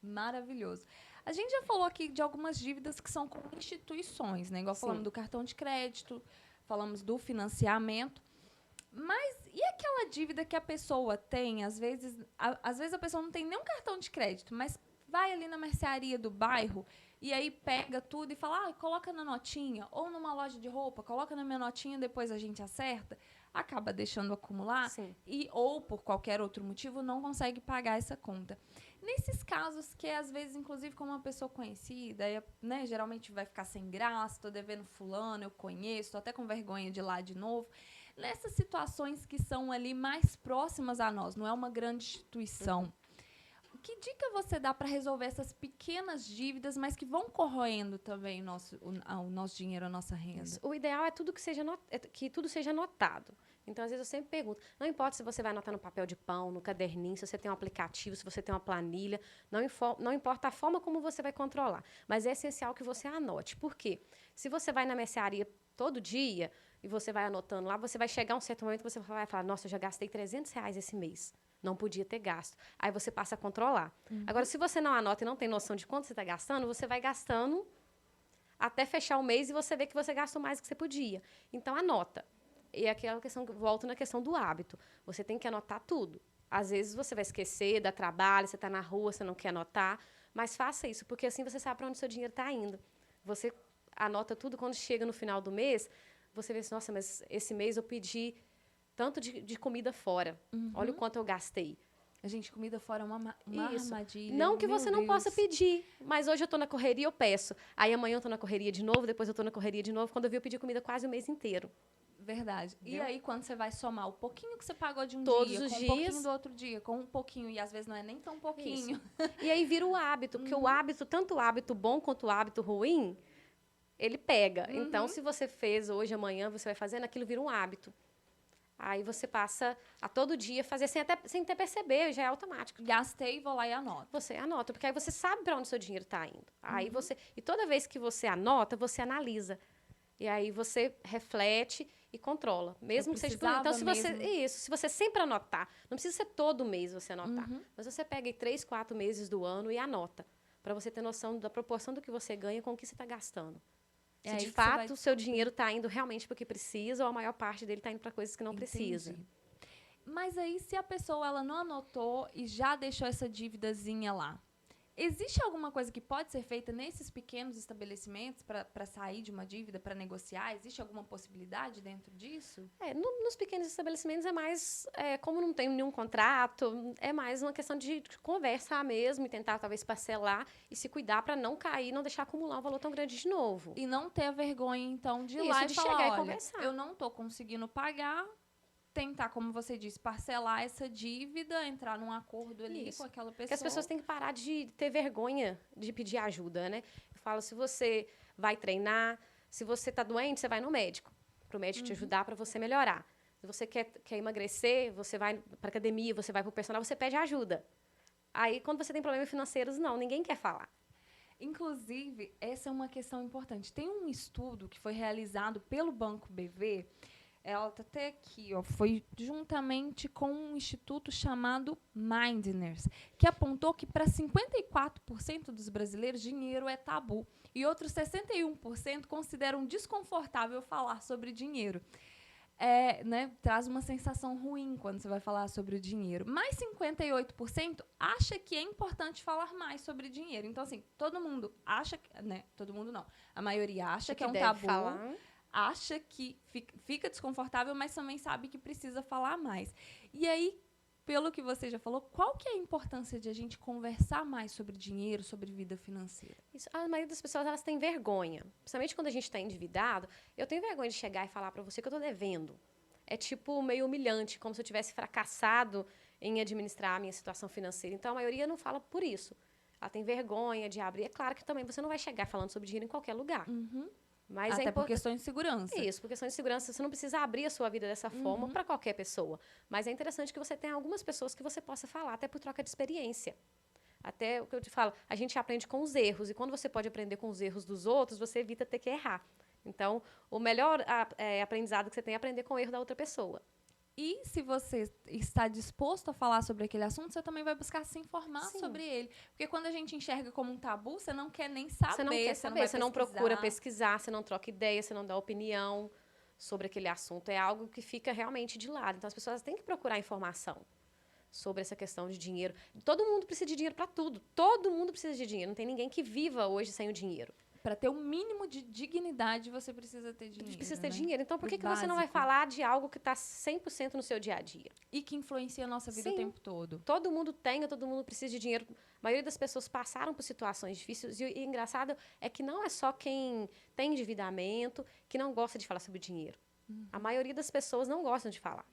Maravilhoso. A gente já falou aqui de algumas dívidas que são com instituições, né? Igual falamos do cartão de crédito, falamos do financiamento. Mas e aquela dívida que a pessoa tem? Às vezes a pessoa não tem nenhum cartão de crédito, mas vai ali na mercearia do bairro e aí pega tudo e fala, coloca na notinha, ou numa loja de roupa, coloca na minha notinha, depois a gente acerta. Acaba deixando acumular ou por qualquer outro motivo não consegue pagar essa conta. Nesses casos que às vezes, inclusive, como uma pessoa conhecida, né, geralmente vai ficar sem graça, tô devendo fulano, eu conheço, tô até com vergonha de ir lá de novo. Nessas situações que são ali mais próximas a nós, não é uma grande instituição, que dica você dá para resolver essas pequenas dívidas, mas que vão corroendo também o nosso dinheiro, a nossa renda? Isso. O ideal é que tudo seja anotado. Então, às vezes, eu sempre pergunto, não importa se você vai anotar no papel de pão, no caderninho, se você tem um aplicativo, se você tem uma planilha, não importa a forma como você vai controlar, mas é essencial que você anote. Por quê? Se você vai na mercearia todo dia e você vai anotando lá, você vai chegar a um certo momento que você vai falar, nossa, eu já gastei R$300 esse mês. Não podia ter gasto. Aí você passa a controlar. Agora, se você não anota e não tem noção de quanto você está gastando, você vai gastando até fechar o mês e você vê que você gastou mais do que você podia. Então, anota. E aquela questão, volto na questão do hábito. Você tem que anotar tudo. Às vezes você vai esquecer, dá trabalho, você está na rua, você não quer anotar, mas faça isso, porque assim você sabe para onde o seu dinheiro está indo. Você anota tudo, quando chega no final do mês, você vê assim, nossa, mas esse mês eu pedi tanto de comida fora. Olha o quanto eu gastei. Gente, comida fora é uma armadilha. Não que Meu você não Deus. possa pedir, mas hoje eu estou na correria, eu peço. Aí amanhã eu estou na correria de novo, depois eu estou na correria de novo. Quando eu vi, eu pedi comida quase o mês inteiro. Verdade. Entendeu? E aí, quando você vai somar o pouquinho que você pagou de um Todos dia, os com um dias, pouquinho do outro dia, com um pouquinho, e às vezes não é nem tão pouquinho. E aí vira o hábito, porque o hábito, tanto o hábito bom quanto o hábito ruim, ele pega. Então, se você fez hoje, amanhã, você vai fazendo, aquilo vira um hábito. Aí você passa a todo dia fazer sem até perceber, já é automático. Gastei, vou lá e anoto. Você anota, porque aí você sabe para onde seu dinheiro está indo. Aí e toda vez que você anota, você analisa. E aí você reflete e controla. Mesmo que seja por... Então, se você sempre anotar, não precisa ser todo mês você anotar, mas você pega aí 3, 4 meses do ano e anota, para você ter noção da proporção do que você ganha com o que você está gastando. Se de fato o seu dinheiro está indo realmente para o que precisa ou a maior parte dele está indo para coisas que não precisa. Mas aí, se a pessoa ela não anotou e já deixou essa dívidazinha lá, existe alguma coisa que pode ser feita nesses pequenos estabelecimentos para sair de uma dívida, para negociar? Existe alguma possibilidade dentro disso? Nos pequenos estabelecimentos é mais, como não tem nenhum contrato, é mais uma questão de conversar mesmo e tentar talvez parcelar e se cuidar para não cair, não deixar acumular um valor tão grande de novo. E não ter a vergonha, então, de ir lá e de falar, chegar olha, e conversar. Eu não estou conseguindo pagar, tentar, como você disse, parcelar essa dívida, entrar num acordo ali com aquela pessoa. Porque as pessoas têm que parar de ter vergonha de pedir ajuda, né? Eu falo, se você vai treinar, se você está doente, você vai no médico, para o médico te ajudar, para você melhorar. Se você quer emagrecer, você vai para academia, você vai para o personal, você pede ajuda. Aí, quando você tem problemas financeiros, não, ninguém quer falar. Inclusive, essa é uma questão importante. Tem um estudo que foi realizado pelo Banco BV, ela está até aqui, ó, foi juntamente com um instituto chamado Mindners, que apontou que para 54% dos brasileiros dinheiro é tabu e outros 61% consideram desconfortável falar sobre dinheiro. Traz uma sensação ruim quando você vai falar sobre o dinheiro. Mas 58% acha que é importante falar mais sobre dinheiro. Então, assim, todo mundo acha, todo mundo não. A maioria acha que é um tabu. Falar. Acha que fica desconfortável, mas também sabe que precisa falar mais. E aí, pelo que você já falou, qual que é a importância de a gente conversar mais sobre dinheiro, sobre vida financeira? A maioria das pessoas, elas têm vergonha. Principalmente quando a gente está endividado, eu tenho vergonha de chegar e falar para você que eu estou devendo. É tipo meio humilhante, como se eu tivesse fracassado em administrar a minha situação financeira. Então, a maioria não fala por isso. Ela tem vergonha de abrir. É claro que também você não vai chegar falando sobre dinheiro em qualquer lugar. Mas até por questões de segurança. Isso, por questões de segurança. Você não precisa abrir a sua vida dessa forma para qualquer pessoa. Mas é interessante que você tenha algumas pessoas que você possa falar, até por troca de experiência. Até o que eu te falo, a gente aprende com os erros. E quando você pode aprender com os erros dos outros, você evita ter que errar. Então, o melhor aprendizado que você tem é aprender com o erro da outra pessoa. E se você está disposto a falar sobre aquele assunto, você também vai buscar se informar sobre ele. Porque quando a gente enxerga como um tabu, você não quer nem saber. Você não quer saber, você não procura pesquisar, você não troca ideia, você não dá opinião sobre aquele assunto. É algo que fica realmente de lado. Então, as pessoas têm que procurar informação sobre essa questão de dinheiro. Todo mundo precisa de dinheiro para tudo. Todo mundo precisa de dinheiro. Não tem ninguém que viva hoje sem o dinheiro. Para ter um mínimo de dignidade, você precisa ter dinheiro. Precisa ter dinheiro. Então, por que você não vai falar de algo que está 100% no seu dia a dia? E que influencia a nossa vida o tempo todo. Todo mundo todo mundo precisa de dinheiro. A maioria das pessoas passaram por situações difíceis. E engraçado é que não é só quem tem endividamento que não gosta de falar sobre dinheiro. A maioria das pessoas não gostam de falar.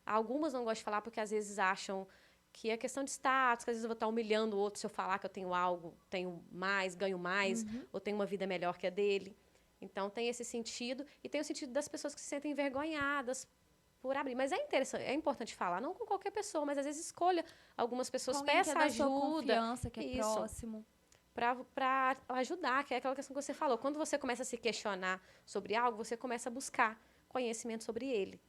Algumas não gostam de falar porque, às vezes, acham que é questão de status, que às vezes eu vou estar humilhando o outro se eu falar que eu tenho algo, tenho mais, ganho mais, ou tenho uma vida melhor que a dele. Então, tem esse sentido. E tem o sentido das pessoas que se sentem envergonhadas por abrir. Mas é interessante, é importante falar, não com qualquer pessoa, mas às vezes escolha algumas pessoas, peça ajuda. Sua confiança, que é próximo. Para ajudar, que é aquela questão que você falou. Quando você começa a se questionar sobre algo, você começa a buscar conhecimento sobre ele.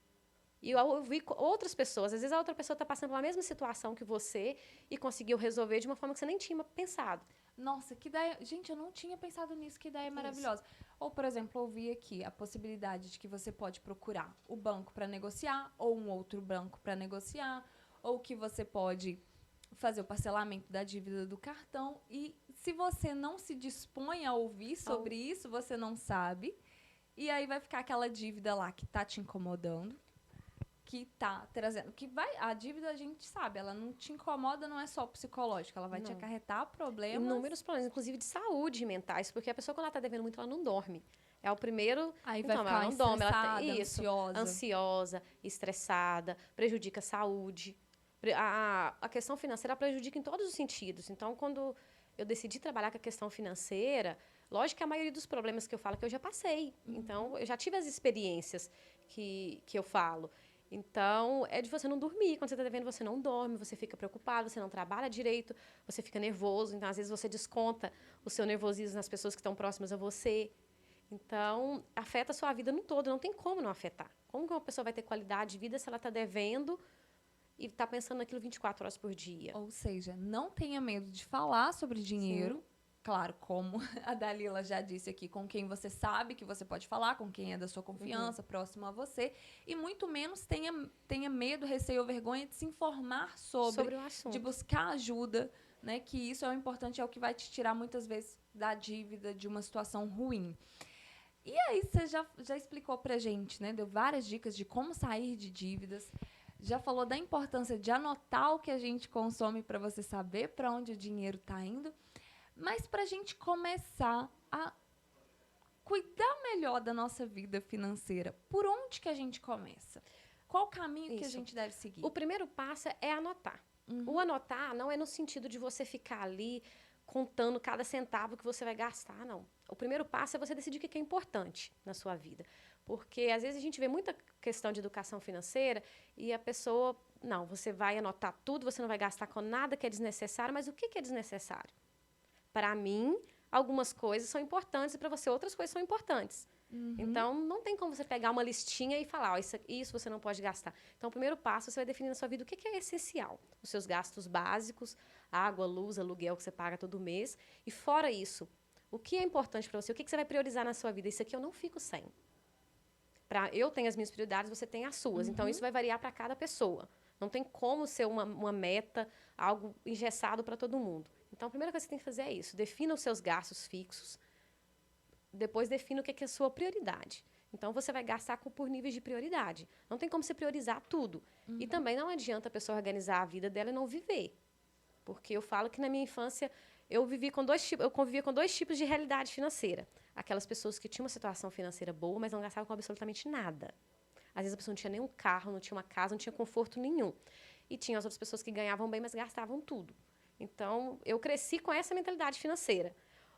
E eu ouvi outras pessoas, às vezes a outra pessoa está passando pela mesma situação que você e conseguiu resolver de uma forma que você nem tinha pensado. Nossa, que ideia... Gente, eu não tinha pensado nisso, que ideia maravilhosa. Ou, por exemplo, ouvi aqui a possibilidade de que você pode procurar o banco para negociar, ou um outro banco para negociar, ou que você pode fazer o parcelamento da dívida do cartão. E se você não se dispõe a ouvir sobre isso, você não sabe. E aí vai ficar aquela dívida lá que tá te incomodando, que tá trazendo... A dívida, a gente sabe, ela não te incomoda, não é só psicológica, ela vai te acarretar problemas. Inúmeros problemas, inclusive de saúde mentais, porque a pessoa, quando ela tá devendo muito, ela não dorme. É o primeiro... Aí vai ficar ela não dorme, ela ansiosa. Ansiosa, estressada, prejudica a saúde. A questão financeira prejudica em todos os sentidos. Então, quando eu decidi trabalhar com a questão financeira, lógico que a maioria dos problemas que eu falo que eu já passei. Então, eu já tive as experiências que eu falo. Então, é de você não dormir. Quando você está devendo, você não dorme, você fica preocupado, você não trabalha direito, você fica nervoso. Então, às vezes, você desconta o seu nervosismo nas pessoas que estão próximas a você. Então, afeta a sua vida no todo. Não tem como não afetar. Como que uma pessoa vai ter qualidade de vida se ela está devendo e está pensando naquilo 24 horas por dia? Ou seja, não tenha medo de falar sobre dinheiro. Sim. Claro, como a Dalila já disse aqui, com quem você sabe que você pode falar, com quem é da sua confiança, próximo a você. E muito menos tenha medo, receio ou vergonha de se informar sobre o assunto. De buscar ajuda, né? Que isso é o importante, é o que vai te tirar muitas vezes da dívida, de uma situação ruim. E aí, você já explicou pra gente, né? Deu várias dicas de como sair de dívidas. Já falou da importância de anotar o que a gente consome para você saber para onde o dinheiro está indo. Mas para a gente começar a cuidar melhor da nossa vida financeira, por onde que a gente começa? Qual o caminho que a gente deve seguir? O primeiro passo é anotar. O anotar não é no sentido de você ficar ali contando cada centavo que você vai gastar, não. O primeiro passo é você decidir o que é importante na sua vida. Porque, às vezes, a gente vê muita questão de educação financeira e a pessoa... Não, você vai anotar tudo, você não vai gastar com nada que é desnecessário, mas o que é desnecessário? Para mim, algumas coisas são importantes e para você outras coisas são importantes. Então, não tem como você pegar uma listinha e falar, isso você não pode gastar. Então, o primeiro passo, você vai definir na sua vida o que é essencial. Os seus gastos básicos, água, luz, aluguel que você paga todo mês. E fora isso, o que é importante para você? O que você vai priorizar na sua vida? Isso aqui eu não fico sem. Eu tenho as minhas prioridades, você tem as suas. Então, isso vai variar para cada pessoa. Não tem como ser uma meta, algo engessado para todo mundo. Então, a primeira coisa que você tem que fazer é isso. Defina os seus gastos fixos. Depois, defina o que é a sua prioridade. Então, você vai gastar por níveis de prioridade. Não tem como você priorizar tudo. E também não adianta a pessoa organizar a vida dela e não viver. Porque eu falo que, na minha infância, eu convivia com dois tipos de realidade financeira. Aquelas pessoas que tinham uma situação financeira boa, mas não gastavam com absolutamente nada. Às vezes, a pessoa não tinha nenhum carro, não tinha uma casa, não tinha conforto nenhum. E tinha as outras pessoas que ganhavam bem, mas gastavam tudo. Então, eu cresci com essa mentalidade financeira.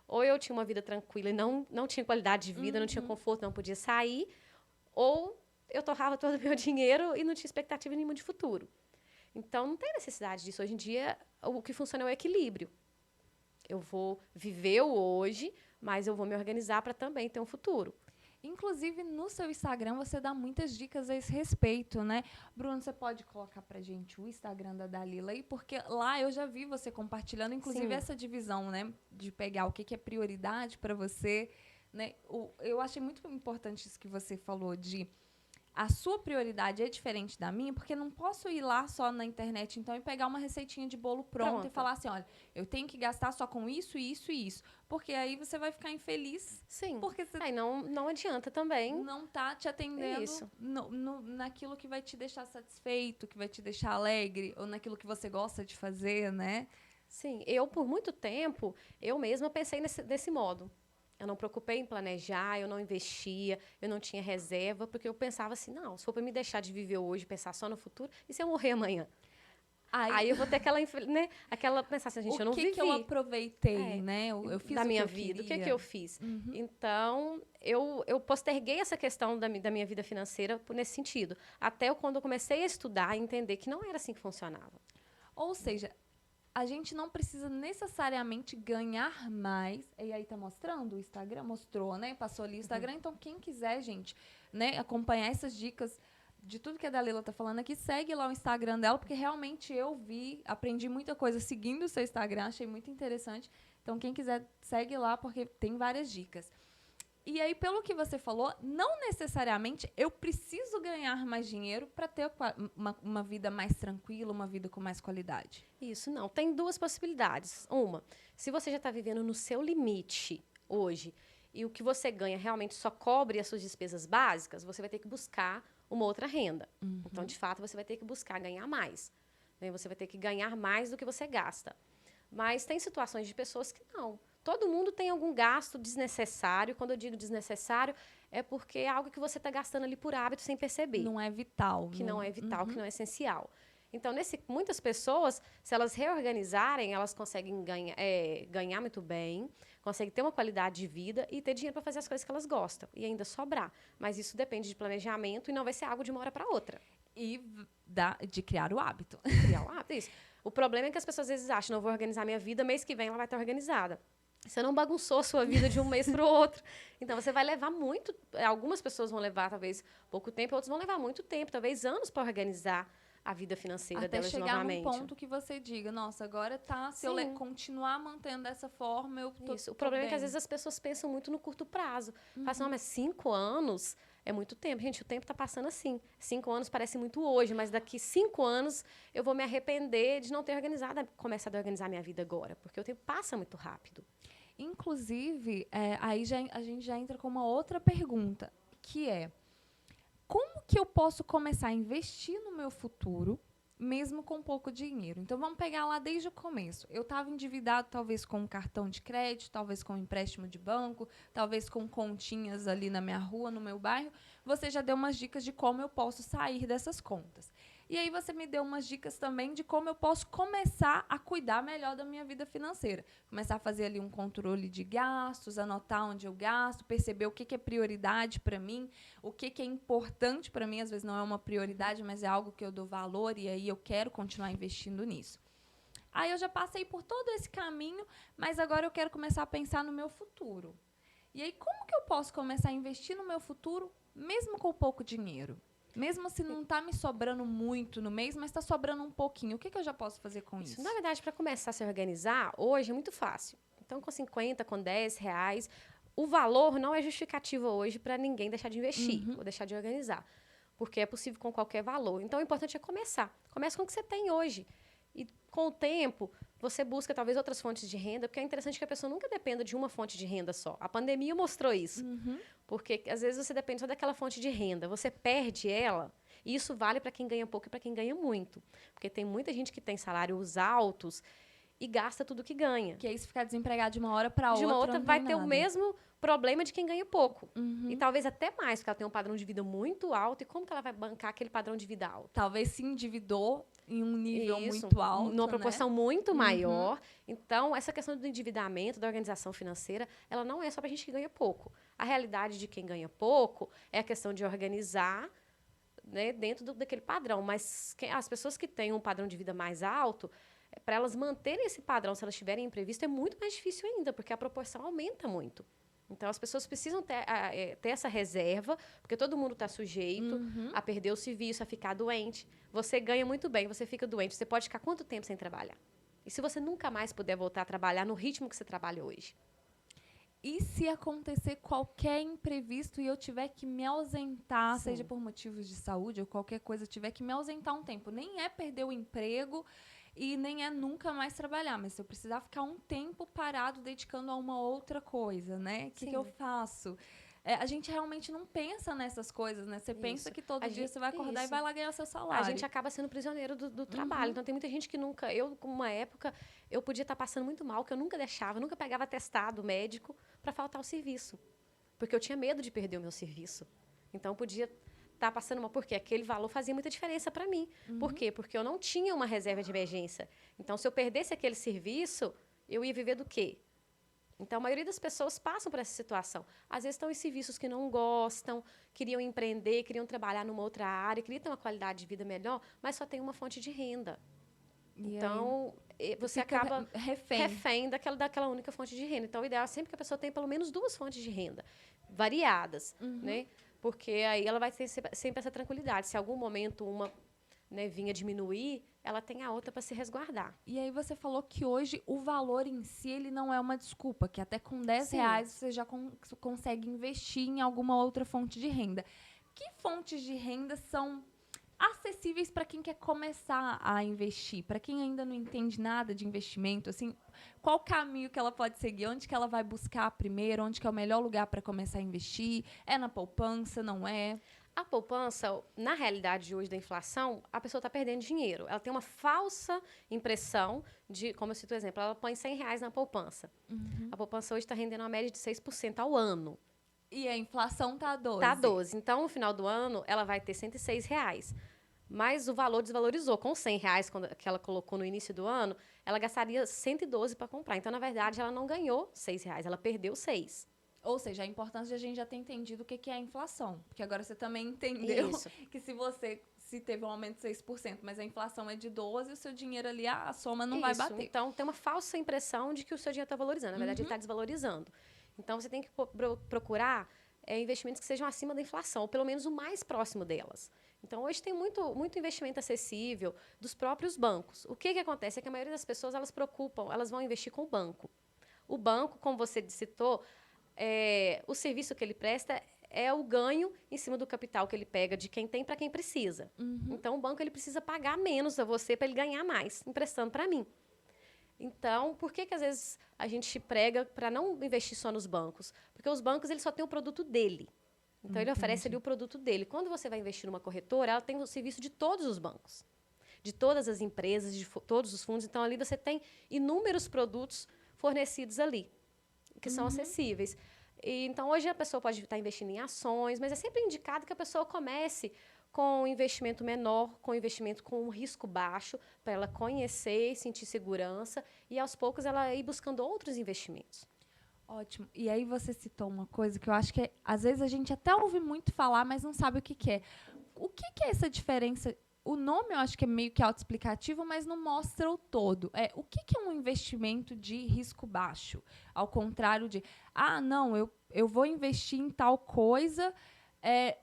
Ou eu tinha uma vida tranquila e não tinha qualidade de vida, não tinha conforto, não podia sair. Ou eu torrava todo o meu dinheiro e não tinha expectativa nenhuma de futuro. Então, não tem necessidade disso. Hoje em dia, o que funciona é o equilíbrio. Eu vou viver o hoje, mas eu vou me organizar para também ter um futuro. Inclusive, no seu Instagram, você dá muitas dicas a esse respeito, né? Bruno, você pode colocar pra gente o Instagram da Dalila aí? Porque lá eu já vi você compartilhando, inclusive, essa divisão, né? De pegar o que é prioridade para você, né? Eu achei muito importante isso que você falou de... A sua prioridade é diferente da minha, porque não posso ir lá só na internet, então, e pegar uma receitinha de bolo pronta e falar assim, olha, eu tenho que gastar só com isso, isso e isso. Porque aí você vai ficar infeliz. Sim. Porque você aí não adianta também. Não tá te atendendo naquilo que vai te deixar satisfeito, que vai te deixar alegre, ou naquilo que você gosta de fazer, né? Sim. Eu, por muito tempo, eu mesma pensei desse modo. Eu não preocupei em planejar, eu não investia, eu não tinha reserva, porque eu pensava assim, não, se for para me deixar de viver hoje, pensar só no futuro, e se eu morrer amanhã? Aí eu vou ter aquela pensar assim, gente, eu não vivi. O que eu aproveitei, né? Eu fiz da minha vida, o que eu fiz? Então, eu posterguei essa questão da minha vida financeira nesse sentido. Até quando eu comecei a estudar e entender que não era assim que funcionava. Ou seja, a gente não precisa necessariamente ganhar mais. E aí tá mostrando? O Instagram mostrou, né? Passou ali o Instagram. Então, quem quiser, gente, né, acompanhar essas dicas de tudo que a Dalila tá falando aqui, segue lá o Instagram dela, porque realmente eu aprendi muita coisa seguindo o seu Instagram, achei muito interessante. Então, quem quiser, segue lá, porque tem várias dicas. E aí, pelo que você falou, não necessariamente eu preciso ganhar mais dinheiro para ter uma vida mais tranquila, uma vida com mais qualidade. Isso, não. Tem duas possibilidades. Uma, se você já está vivendo no seu limite hoje e o que você ganha realmente só cobre as suas despesas básicas, você vai ter que buscar uma outra renda. Então, de fato, você vai ter que buscar ganhar mais. Né? Você vai ter que ganhar mais do que você gasta. Mas tem situações de pessoas que não. Todo mundo tem algum gasto desnecessário. Quando eu digo desnecessário, é porque é algo que você está gastando ali por hábito sem perceber. Não é vital. Que não é vital, que não é essencial. Então, muitas pessoas, se elas reorganizarem, elas conseguem ganhar muito bem, conseguem ter uma qualidade de vida e ter dinheiro para fazer as coisas que elas gostam. E ainda sobrar. Mas isso depende de planejamento e não vai ser algo de uma hora para outra. E de criar o hábito. Criar o hábito, isso. O problema é que as pessoas às vezes acham, não vou organizar minha vida, mês que vem ela vai estar organizada. Você não bagunçou a sua vida de um mês para o outro. Então, você vai levar muito... Algumas pessoas vão levar, talvez, pouco tempo, outras vão levar muito tempo, talvez anos para organizar a vida financeira delas novamente. Até chegar num ponto que você diga, nossa, agora tá... Se eu continuar mantendo dessa forma, eu tô Isso. O problema é que, às vezes, as pessoas pensam muito no curto prazo. Falam, mas 5 anos é muito tempo. Gente, o tempo está passando assim. 5 anos parece muito hoje, mas daqui 5 anos eu vou me arrepender de não ter começado a organizar minha vida agora, porque o tempo passa muito rápido. Inclusive, aí a gente já entra com uma outra pergunta, que é: como que eu posso começar a investir no meu futuro, mesmo com pouco dinheiro? Então, vamos pegar lá desde o começo. Eu estava endividado, talvez com um cartão de crédito, talvez com um empréstimo de banco, talvez com continhas ali na minha rua, no meu bairro. Você já deu umas dicas de como eu posso sair dessas contas. E aí você me deu umas dicas também de como eu posso começar a cuidar melhor da minha vida financeira. Começar a fazer ali um controle de gastos, anotar onde eu gasto, perceber o que é prioridade para mim, o que é importante para mim. Às vezes não é uma prioridade, mas é algo que eu dou valor e aí eu quero continuar investindo nisso. Aí eu já passei por todo esse caminho, mas agora eu quero começar a pensar no meu futuro. E aí, como que eu posso começar a investir no meu futuro, mesmo com pouco dinheiro? Mesmo se não está me sobrando muito no mês, mas está sobrando um pouquinho, o que eu já posso fazer com isso? Na verdade, para começar a se organizar, hoje é muito fácil. Então, com 50, com 10 reais, o valor não é justificativo hoje para ninguém deixar de investir ou deixar de organizar. Porque é possível com qualquer valor. Então, o importante é começar. Comece com o que você tem hoje. E, com o tempo, você busca talvez outras fontes de renda, porque é interessante que a pessoa nunca dependa de uma fonte de renda só. A pandemia mostrou isso. Porque, às vezes, você depende só daquela fonte de renda. Você perde ela, e isso vale para quem ganha pouco e para quem ganha muito. Porque tem muita gente que tem salários altos e gasta tudo que ganha. Que aí, se ficar desempregado de uma hora para outra, de uma outra vai ter nada. O mesmo problema de quem ganha pouco. E talvez até mais, porque ela tem um padrão de vida muito alto. E como que ela vai bancar aquele padrão de vida alto? Talvez se endividou em um nível muito alto, numa proporção muito maior. Então, essa questão do endividamento, da organização financeira, ela não é só para a gente que ganha pouco. A realidade de quem ganha pouco é a questão de organizar, né, dentro daquele padrão. Mas as pessoas que têm um padrão de vida mais alto, para elas manterem esse padrão, se elas tiverem imprevisto, é muito mais difícil ainda, porque a proporção aumenta muito. Então, as pessoas precisam ter essa reserva, porque todo mundo está sujeito a perder o serviço, a ficar doente. Você ganha muito bem, você fica doente. Você pode ficar quanto tempo sem trabalhar? E se você nunca mais puder voltar a trabalhar no ritmo que você trabalha hoje? E se acontecer qualquer imprevisto e eu tiver que me ausentar, seja por motivos de saúde ou qualquer coisa, tiver que me ausentar um tempo? Nem é perder o emprego e nem é nunca mais trabalhar, mas se eu precisar ficar um tempo parado dedicando a uma outra coisa, né? O que eu faço? A gente realmente não pensa nessas coisas, né? Você pensa que todo dia você vai acordar e vai lá ganhar seu salário. A gente acaba sendo prisioneiro do trabalho. Então, tem muita gente que nunca... Eu, com uma época, eu podia estar passando muito mal, que eu nunca deixava, nunca pegava atestado médico para faltar o serviço. Porque eu tinha medo de perder o meu serviço. Então, eu podia estar passando mal, porque aquele valor fazia muita diferença para mim. Por quê? Porque eu não tinha uma reserva de emergência. Então, se eu perdesse aquele serviço, eu ia viver do quê? Então, a maioria das pessoas passam por essa situação. Às vezes estão em serviços que não gostam, queriam empreender, queriam trabalhar numa outra área, queriam ter uma qualidade de vida melhor, mas só tem uma fonte de renda. E então, você acaba refém daquela única fonte de renda. Então, o ideal é sempre que a pessoa tenha pelo menos 2 fontes de renda, variadas, né? Porque aí ela vai ter sempre essa tranquilidade. Se em algum momento uma né, vinha diminuir, ela tem a outra para se resguardar. E aí você falou que hoje o valor em si ele não é uma desculpa, que até com 10 Sim. reais você já consegue investir em alguma outra fonte de renda. Que fontes de renda são acessíveis para quem quer começar a investir? Para quem ainda não entende nada de investimento, assim, qual caminho que ela pode seguir? Onde que ela vai buscar primeiro? Onde que é o melhor lugar para começar a investir? É na poupança, não é? A poupança, na realidade de hoje da inflação, a pessoa está perdendo dinheiro. Ela tem uma falsa impressão de, como eu cito o exemplo, ela põe 100 reais na poupança. A poupança hoje está rendendo uma média de 6% ao ano. E a inflação tá 12. Tá 12. Então, no final do ano, ela vai ter 106 reais. Mas o valor desvalorizou. Com 100 reais que ela colocou no início do ano, ela gastaria 112 para comprar. Então, na verdade, ela não ganhou 6 reais, ela perdeu 6. Ou seja, a importância de a gente já ter entendido o que é a inflação. Porque agora você também entendeu Isso. que se teve um aumento de 6%, mas a inflação é de 12%, o seu dinheiro ali, a soma não vai Isso. bater. Então, tem uma falsa impressão de que o seu dinheiro está valorizando. Na verdade, ele está desvalorizando. Então, você tem que procurar investimentos que sejam acima da inflação, ou pelo menos o mais próximo delas. Então, hoje tem muito investimento acessível dos próprios bancos. O que acontece é que a maioria das pessoas, elas vão investir com o banco. O banco, como você citou, o serviço que ele presta é o ganho em cima do capital que ele pega de quem tem para quem precisa. Então, o banco ele precisa pagar menos a você para ele ganhar mais, emprestando para mim. Então, por que às vezes a gente prega para não investir só nos bancos? Porque os bancos ele só tem o produto dele. Então, ele oferece ali o produto dele. Quando você vai investir numa corretora, ela tem o serviço de todos os bancos, de todas as empresas, de todos os fundos. Então, ali você tem inúmeros produtos fornecidos ali, que são acessíveis. Então, hoje a pessoa pode estar investindo em ações, mas é sempre indicado que a pessoa comece com um investimento menor, com um investimento com um risco baixo, para ela conhecer, sentir segurança e, aos poucos, ela ir buscando outros investimentos. Ótimo. E aí você citou uma coisa que eu acho que, às vezes, a gente até ouve muito falar, mas não sabe o que é. O que é essa diferença? O nome eu acho que é meio que autoexplicativo, mas não mostra o todo. O que é um investimento de risco baixo? Ao contrário de, não, eu vou investir em tal coisa,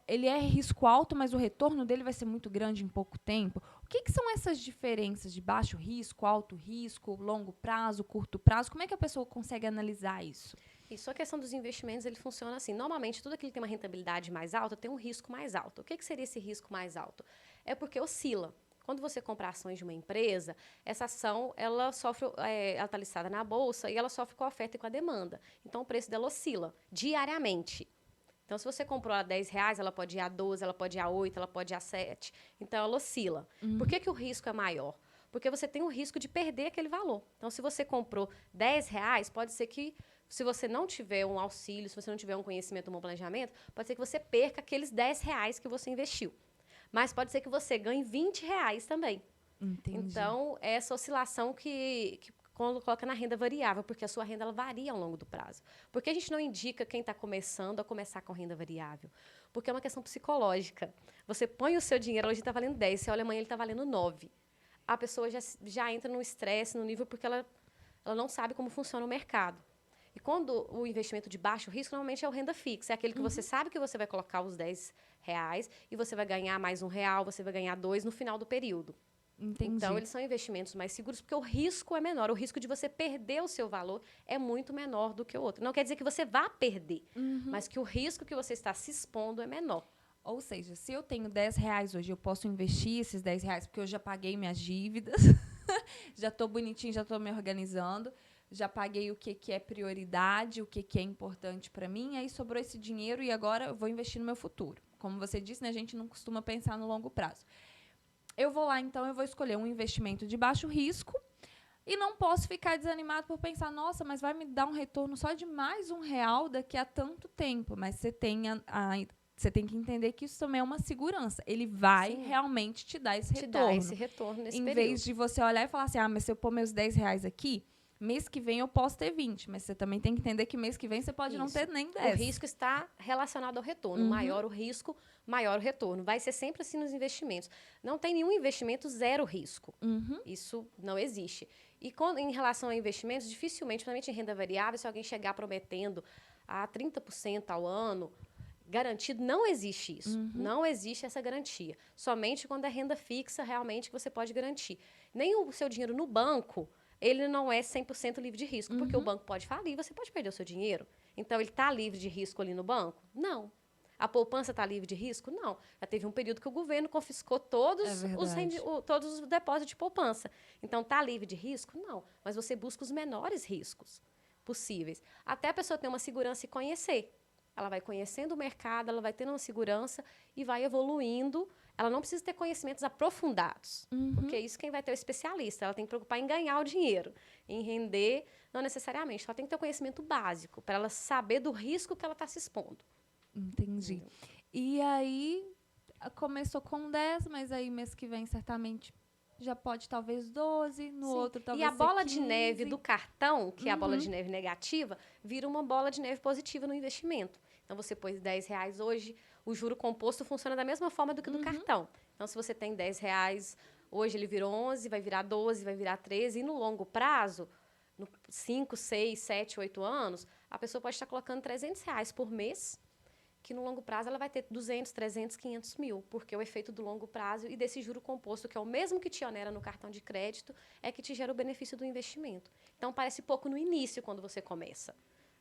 ele é risco alto, mas o retorno dele vai ser muito grande em pouco tempo. O que são essas diferenças de baixo risco, alto risco, longo prazo, curto prazo? Como é que a pessoa consegue analisar isso? Isso, a questão dos investimentos, ele funciona assim. Normalmente, tudo aquilo que tem uma rentabilidade mais alta tem um risco mais alto. O que seria esse risco mais alto? É porque oscila. Quando você compra ações de uma empresa, essa ação ela está listada na bolsa e ela sofre com a oferta e com a demanda. Então, o preço dela oscila diariamente. Então, se você comprou a 10 reais, ela pode ir a 12, ela pode ir a 8, ela pode ir a 7. Então, ela oscila. Por que o risco é maior? Porque você tem o risco de perder aquele valor. Então, se você comprou 10 reais, pode ser que, se você não tiver um auxílio, se você não tiver um conhecimento, um bom planejamento, pode ser que você perca aqueles 10 reais que você investiu. Mas pode ser que você ganhe 20 reais também. Entendi. Então, é essa oscilação que quando coloca na renda variável, porque a sua renda ela varia ao longo do prazo. Por que a gente não indica quem está começando a começar com renda variável? Porque é uma questão psicológica. Você põe o seu dinheiro, hoje está valendo 10, você olha amanhã ele está valendo 9. A pessoa já entra no estresse, no nível, porque ela não sabe como funciona o mercado. E quando o investimento de baixo risco, normalmente é o renda fixa. É aquele que você sabe que você vai colocar os 10 reais e você vai ganhar mais R$1, você vai ganhar 2 no final do período. Entendi. Então, eles são investimentos mais seguros porque o risco é menor. O risco de você perder o seu valor é muito menor do que o outro. Não quer dizer que você vá perder, mas que o risco que você está se expondo é menor. Ou seja, se eu tenho 10 reais hoje, eu posso investir esses 10 reais porque eu já paguei minhas dívidas, já estou bonitinho, já estou me organizando, já paguei o que é prioridade, o que é importante para mim, aí sobrou esse dinheiro e agora eu vou investir no meu futuro. Como você disse, né, a gente não costuma pensar no longo prazo. Eu vou lá, então, eu vou escolher um investimento de baixo risco e não posso ficar desanimado por pensar, nossa, mas vai me dar um retorno só de mais R$1 daqui a tanto tempo. Mas você tem você tem que entender que isso também é uma segurança. Ele vai realmente te dar esse retorno. Te dá esse retorno nesse período. Em vez de você olhar e falar assim, mas se eu pôr meus 10 reais aqui, mês que vem eu posso ter 20. Mas você também tem que entender que mês que vem você pode não ter nem 10. O risco está relacionado ao retorno. Maior o risco, maior o retorno. Vai ser sempre assim nos investimentos. Não tem nenhum investimento zero risco. Isso não existe. E em relação a investimentos, dificilmente, principalmente em renda variável, se alguém chegar prometendo a 30% ao ano, garantido, não existe isso. Não existe essa garantia. Somente quando é renda fixa, realmente, que você pode garantir. Nem o seu dinheiro no banco, ele não é 100% livre de risco, porque o banco pode falir, você pode perder o seu dinheiro. Então, ele está livre de risco ali no banco? Não. A poupança está livre de risco? Não. Já teve um período que o governo confiscou todos os depósitos de poupança. Então, está livre de risco? Não. Mas você busca os menores riscos possíveis. Até a pessoa ter uma segurança e conhecer. Ela vai conhecendo o mercado, ela vai tendo uma segurança e vai evoluindo. Ela não precisa ter conhecimentos aprofundados, porque isso quem vai ter é o especialista. Ela tem que preocupar em ganhar o dinheiro, em render, não necessariamente. Ela tem que ter o conhecimento básico para ela saber do risco que ela está se expondo. Entendi. E aí, começou com 10, mas aí mês que vem, certamente, já pode talvez 12, no outro talvez E a bola 15. de neve do cartão, que é a bola de neve negativa, vira uma bola de neve positiva no investimento. Então, você pôs R$10 hoje, o juro composto funciona da mesma forma do que do cartão. Então, se você tem R$10, hoje ele virou 11, vai virar 12, vai virar 13, e no longo prazo, no 5, 6, 7, 8 anos, a pessoa pode estar colocando R$300 por mês, que no longo prazo ela vai ter 200, 300, 500 mil, porque o efeito do longo prazo e desse juro composto, que é o mesmo que te onera no cartão de crédito, é que te gera o benefício do investimento. Então, parece pouco no início, quando você começa,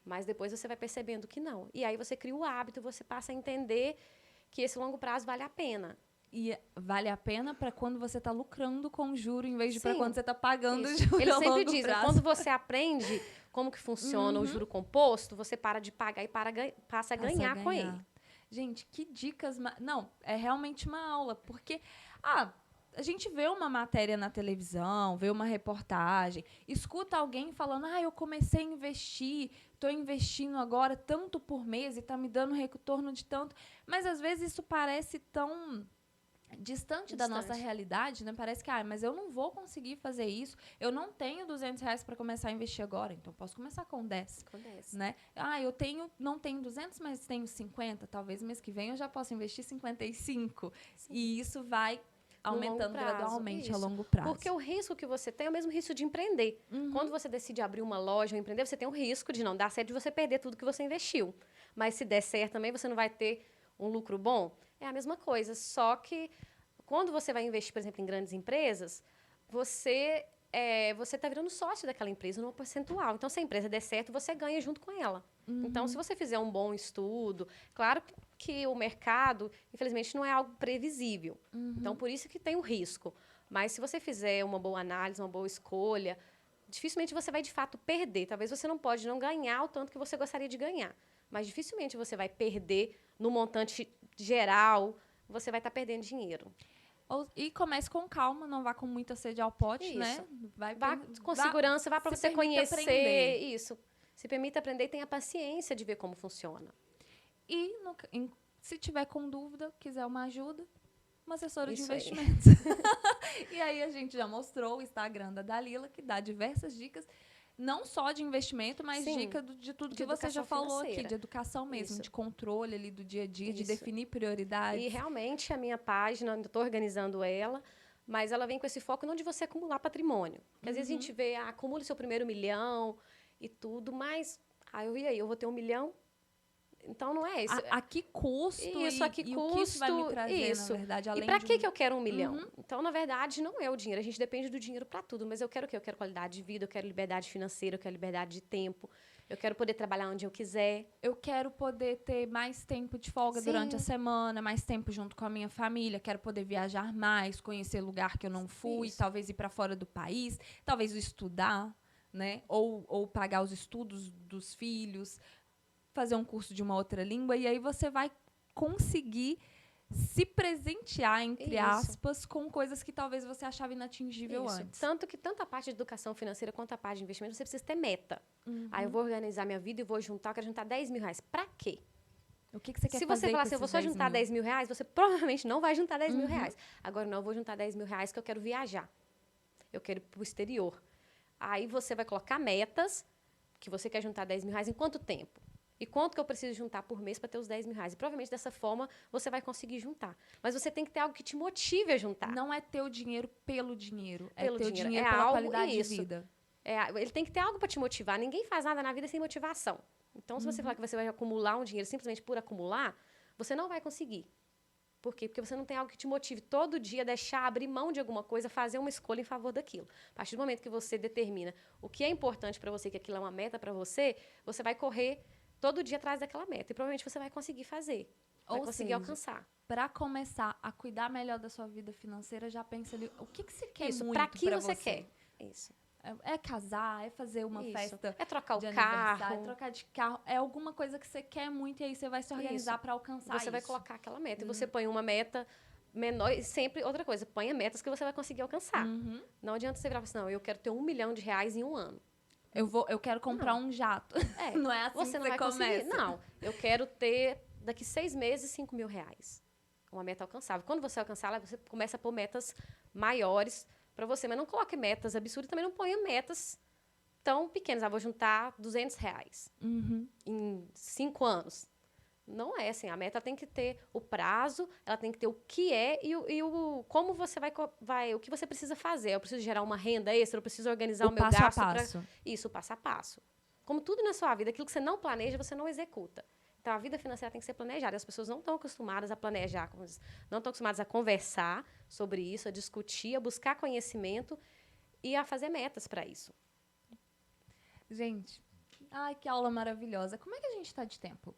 mas depois você vai percebendo que não. E aí você cria o hábito, você passa a entender que esse longo prazo vale a pena. E vale a pena para quando você está lucrando com o juro, em vez de para quando você está pagando o Isso. juro. Eles ao sempre longo dizem, prazo. quando você aprende como que funciona o juro composto, você para de pagar e passa a ganhar com ele. Gente, que dicas... Não, é realmente uma aula, porque a gente vê uma matéria na televisão, vê uma reportagem, escuta alguém falando, eu comecei a investir, estou investindo agora tanto por mês e está me dando retorno de tanto, mas às vezes isso parece tão distante da nossa realidade, né? Parece que, mas eu não vou conseguir fazer isso, eu não tenho R$200 para começar a investir agora, então posso começar com 10. Né? Eu não tenho 200, mas tenho 50, talvez mês que vem eu já possa investir 55. Sim. E isso vai aumentando gradualmente a longo prazo. Porque o risco que você tem é o mesmo risco de empreender. Quando você decide abrir uma loja ou empreender, você tem o risco de não dar certo, de você perder tudo que você investiu. Mas se der certo também, você não vai ter um lucro bom. É a mesma coisa, só que quando você vai investir, por exemplo, em grandes empresas, você está virando sócio daquela empresa num percentual. Então, se a empresa der certo, você ganha junto com ela. Então, se você fizer um bom estudo, claro que o mercado, infelizmente, não é algo previsível. Então, por isso que tem o risco. Mas se você fizer uma boa análise, uma boa escolha, dificilmente você vai, de fato, perder. Talvez você não pode não ganhar o tanto que você gostaria de ganhar. Mas dificilmente você vai perder no montante geral, você vai estar perdendo dinheiro. E comece com calma, não vá com muita sede ao pote, né? Vá com segurança, vá para você conhecer. Aprender. Isso. Se permita aprender e tenha paciência de ver como funciona. E se tiver com dúvida, quiser uma ajuda, uma assessora de investimentos. E aí a gente já mostrou o Instagram da Dalila, que dá diversas dicas, não só de investimento, mas dica de tudo que você já falou aqui, de educação mesmo, de controle ali do dia a dia, de definir prioridades. E realmente a minha página, eu estou organizando ela, mas ela vem com esse foco não de você acumular patrimônio. Porque às vezes a gente vê, acumule seu primeiro 1 milhão e tudo, mas, eu vou ter 1 milhão? Então, não é isso. A que custo? Isso, a que custo? O que isso vai me trazer, na verdade, além E para que eu quero 1 milhão? Então, na verdade, não é o dinheiro. A gente depende do dinheiro para tudo. Mas eu quero o quê? Eu quero qualidade de vida, eu quero liberdade financeira, eu quero liberdade de tempo. Eu quero poder trabalhar onde eu quiser. Eu quero poder ter mais tempo de folga durante a semana, mais tempo junto com a minha família. Quero poder viajar mais, conhecer lugar que eu não fui, talvez ir para fora do país, talvez estudar, né? Ou pagar os estudos dos filhos, fazer um curso de uma outra língua, e aí você vai conseguir se presentear, entre aspas, com coisas que talvez você achava inatingível antes. Tanto que tanto a parte de educação financeira quanto a parte de investimento, você precisa ter meta. Eu vou organizar minha vida e vou juntar, eu quero juntar R$10 mil. Pra quê? O que você quer fazer? Se você falar assim, eu vou só juntar R$10 mil, você provavelmente não vai juntar R$10 mil. Agora, não, eu vou juntar R$10 mil que eu quero viajar. Eu quero ir pro exterior. Aí você vai colocar metas, que você quer juntar R$10 mil em quanto tempo? E quanto que eu preciso juntar por mês para ter os R$10 mil? E provavelmente dessa forma você vai conseguir juntar. Mas você tem que ter algo que te motive a juntar. Não é ter o dinheiro pelo dinheiro. É ter o dinheiro pela qualidade de vida. Ele tem que ter algo para te motivar. Ninguém faz nada na vida sem motivação. Então, se você falar que você vai acumular um dinheiro simplesmente por acumular, você não vai conseguir. Por quê? Porque você não tem algo que te motive todo dia a deixar, abrir mão de alguma coisa, fazer uma escolha em favor daquilo. A partir do momento que você determina o que é importante para você, que aquilo é uma meta para você, você vai correr todo dia atrás daquela meta. E provavelmente você vai conseguir fazer. Vai conseguir alcançar. Para começar a cuidar melhor da sua vida financeira, já pensa ali, o que você quer Isso, muito para que você você quer. Isso. É casar, é fazer uma festa É trocar de o aniversário, carro. é trocar de carro. É alguma coisa que você quer muito e aí você vai se organizar para alcançar isso. Você vai colocar aquela meta. E você põe uma meta menor. E sempre, outra coisa, ponha metas que você vai conseguir alcançar. Não adianta você virar e falar assim, não, eu quero ter R$1 milhão em um ano. Eu quero comprar um jato. Não é assim você que não você vai começa. conseguir. Não, eu quero ter, daqui 6 meses, R$5 mil. Uma meta alcançável. Quando você alcançar ela, você começa a pôr metas maiores para você. Mas não coloque metas absurdas, também não ponha metas tão pequenas. Vou juntar R$200 em 5 anos. Não é assim. A meta tem que ter o prazo, ela tem que ter o que é e o como você vai, o que você precisa fazer. Eu preciso gerar uma renda extra, eu preciso organizar o meu passo gasto. a passo. Isso, passo a passo. Como tudo na sua vida, aquilo que você não planeja, você não executa. Então, a vida financeira tem que ser planejada. As pessoas não estão acostumadas a planejar, não estão acostumadas a conversar sobre isso, a discutir, a buscar conhecimento e a fazer metas para isso. Gente, ai, que aula maravilhosa. Como é que a gente está de tempo?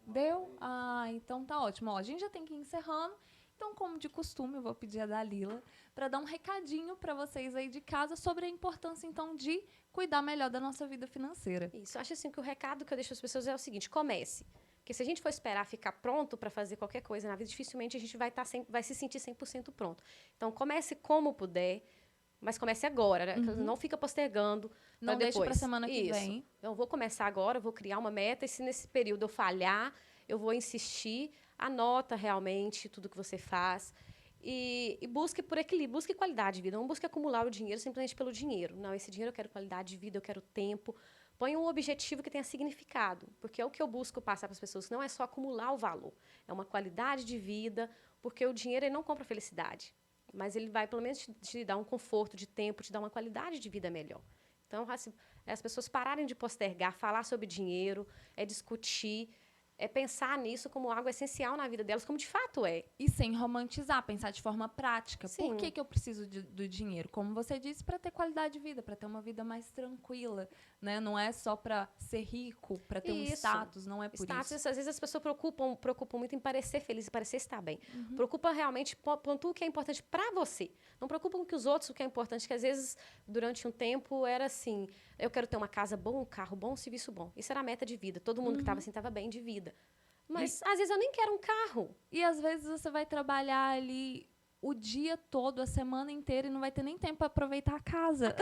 Deu? Ah, então tá ótimo. Ó, a gente já tem que ir encerrando. Então, como de costume, eu vou pedir a Dalila para dar um recadinho para vocês aí de casa sobre a importância, então, de cuidar melhor da nossa vida financeira. Isso. Eu acho assim que o recado que eu deixo às pessoas é o seguinte: comece. Porque se a gente for esperar ficar pronto para fazer qualquer coisa na vida, dificilmente a gente vai se sentir 100% pronto. Então, comece como puder, mas comece agora. Né? Não fica postergando. Não deixe para a semana que vem. Eu vou começar agora, eu vou criar uma meta, e se nesse período eu falhar, eu vou insistir. Anota realmente tudo que você faz. E busque por equilíbrio, busque qualidade de vida. Não busque acumular o dinheiro simplesmente pelo dinheiro. Não, esse dinheiro eu quero qualidade de vida, eu quero tempo. Põe um objetivo que tenha significado, porque é o que eu busco passar para as pessoas, não é só acumular o valor. É uma qualidade de vida, porque o dinheiro ele não compra felicidade, mas ele vai, pelo menos, te dar um conforto de tempo, te dar uma qualidade de vida melhor. Então, assim, as pessoas pararem de postergar, falar sobre dinheiro, discutir, pensar nisso como algo essencial na vida delas, como de fato é. E sem romantizar, pensar de forma prática. Sim. Por que eu preciso do dinheiro? Como você disse, para ter qualidade de vida, para ter uma vida mais tranquila, né? Não é só para ser rico, para ter um status, não é por status, isso. Às vezes as pessoas preocupam muito em parecer feliz, em parecer estar bem. Preocupa realmente pontua o que é importante para você. Não preocupa com que os outros, o que é importante, que às vezes, durante um tempo, era assim, eu quero ter uma casa boa, um carro bom, um serviço bom. Isso era a meta de vida. Todo mundo que estava assim, estava bem de vida. Mas, às vezes, eu nem quero um carro. E, às vezes, você vai trabalhar ali o dia todo, a semana inteira, e não vai ter nem tempo para aproveitar a casa.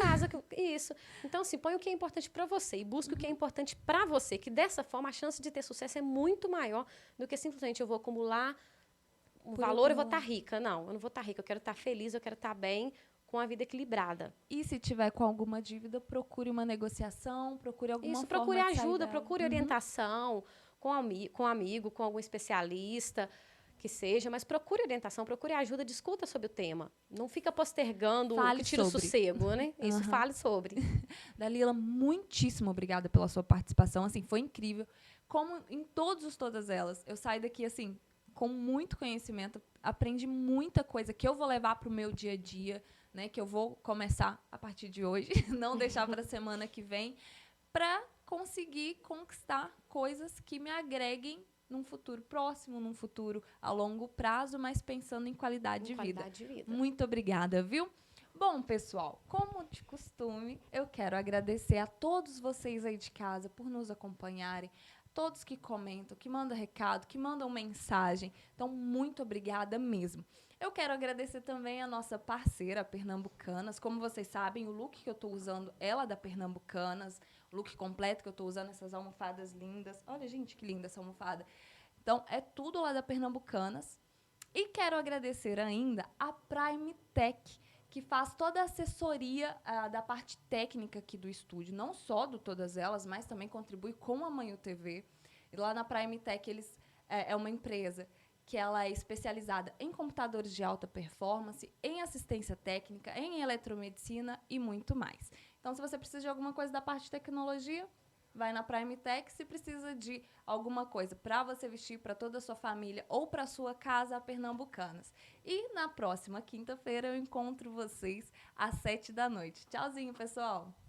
Isso. Então, assim, põe o que é importante para você e busque o que é importante para você, que dessa forma a chance de ter sucesso é muito maior do que simplesmente eu vou acumular um valor e vou estar rica. Não, eu não vou estar rica, eu quero estar feliz, eu quero estar bem, com a vida equilibrada. E se tiver com alguma dívida, procure uma negociação, procure alguma forma procure de sair ajuda, dela. procure orientação com amigo, com algum especialista que seja, mas procure orientação, procure ajuda, discuta sobre o tema. Não fica postergando o que tira o sossego, né? Isso, fale sobre. Dalila, muitíssimo obrigada pela sua participação, assim, foi incrível. Como em todas elas, eu saio daqui, assim, com muito conhecimento, aprendi muita coisa que eu vou levar para o meu dia a dia, né, que eu vou começar a partir de hoje, não deixar para a semana que vem, para conseguir conquistar coisas que me agreguem num futuro próximo, num futuro a longo prazo, mas pensando em qualidade de vida. Muito obrigada, viu? Bom, pessoal, como de costume, eu quero agradecer a todos vocês aí de casa por nos acompanharem, todos que comentam, que mandam recado, que mandam mensagem. Então, muito obrigada mesmo. Eu quero agradecer também a nossa parceira, a Pernambucanas. Como vocês sabem, o look que eu estou usando é lá da Pernambucanas, o look completo que eu estou usando, essas almofadas lindas. Olha, gente, que linda essa almofada. Então, é tudo lá da Pernambucanas. E quero agradecer ainda a Prime Tech, que faz toda a assessoria da parte técnica aqui do estúdio, não só do Todas Elas, mas também contribui com a Manhã TV. E lá na Prime Tech, é uma empresa que ela é especializada em computadores de alta performance, em assistência técnica, em eletromedicina e muito mais. Então, se você precisa de alguma coisa da parte de tecnologia, vai na Prime Tech. Se precisa de alguma coisa para você vestir para toda a sua família ou para sua casa, pernambucanas. E na próxima quinta-feira eu encontro vocês às 7 da noite. Tchauzinho, pessoal!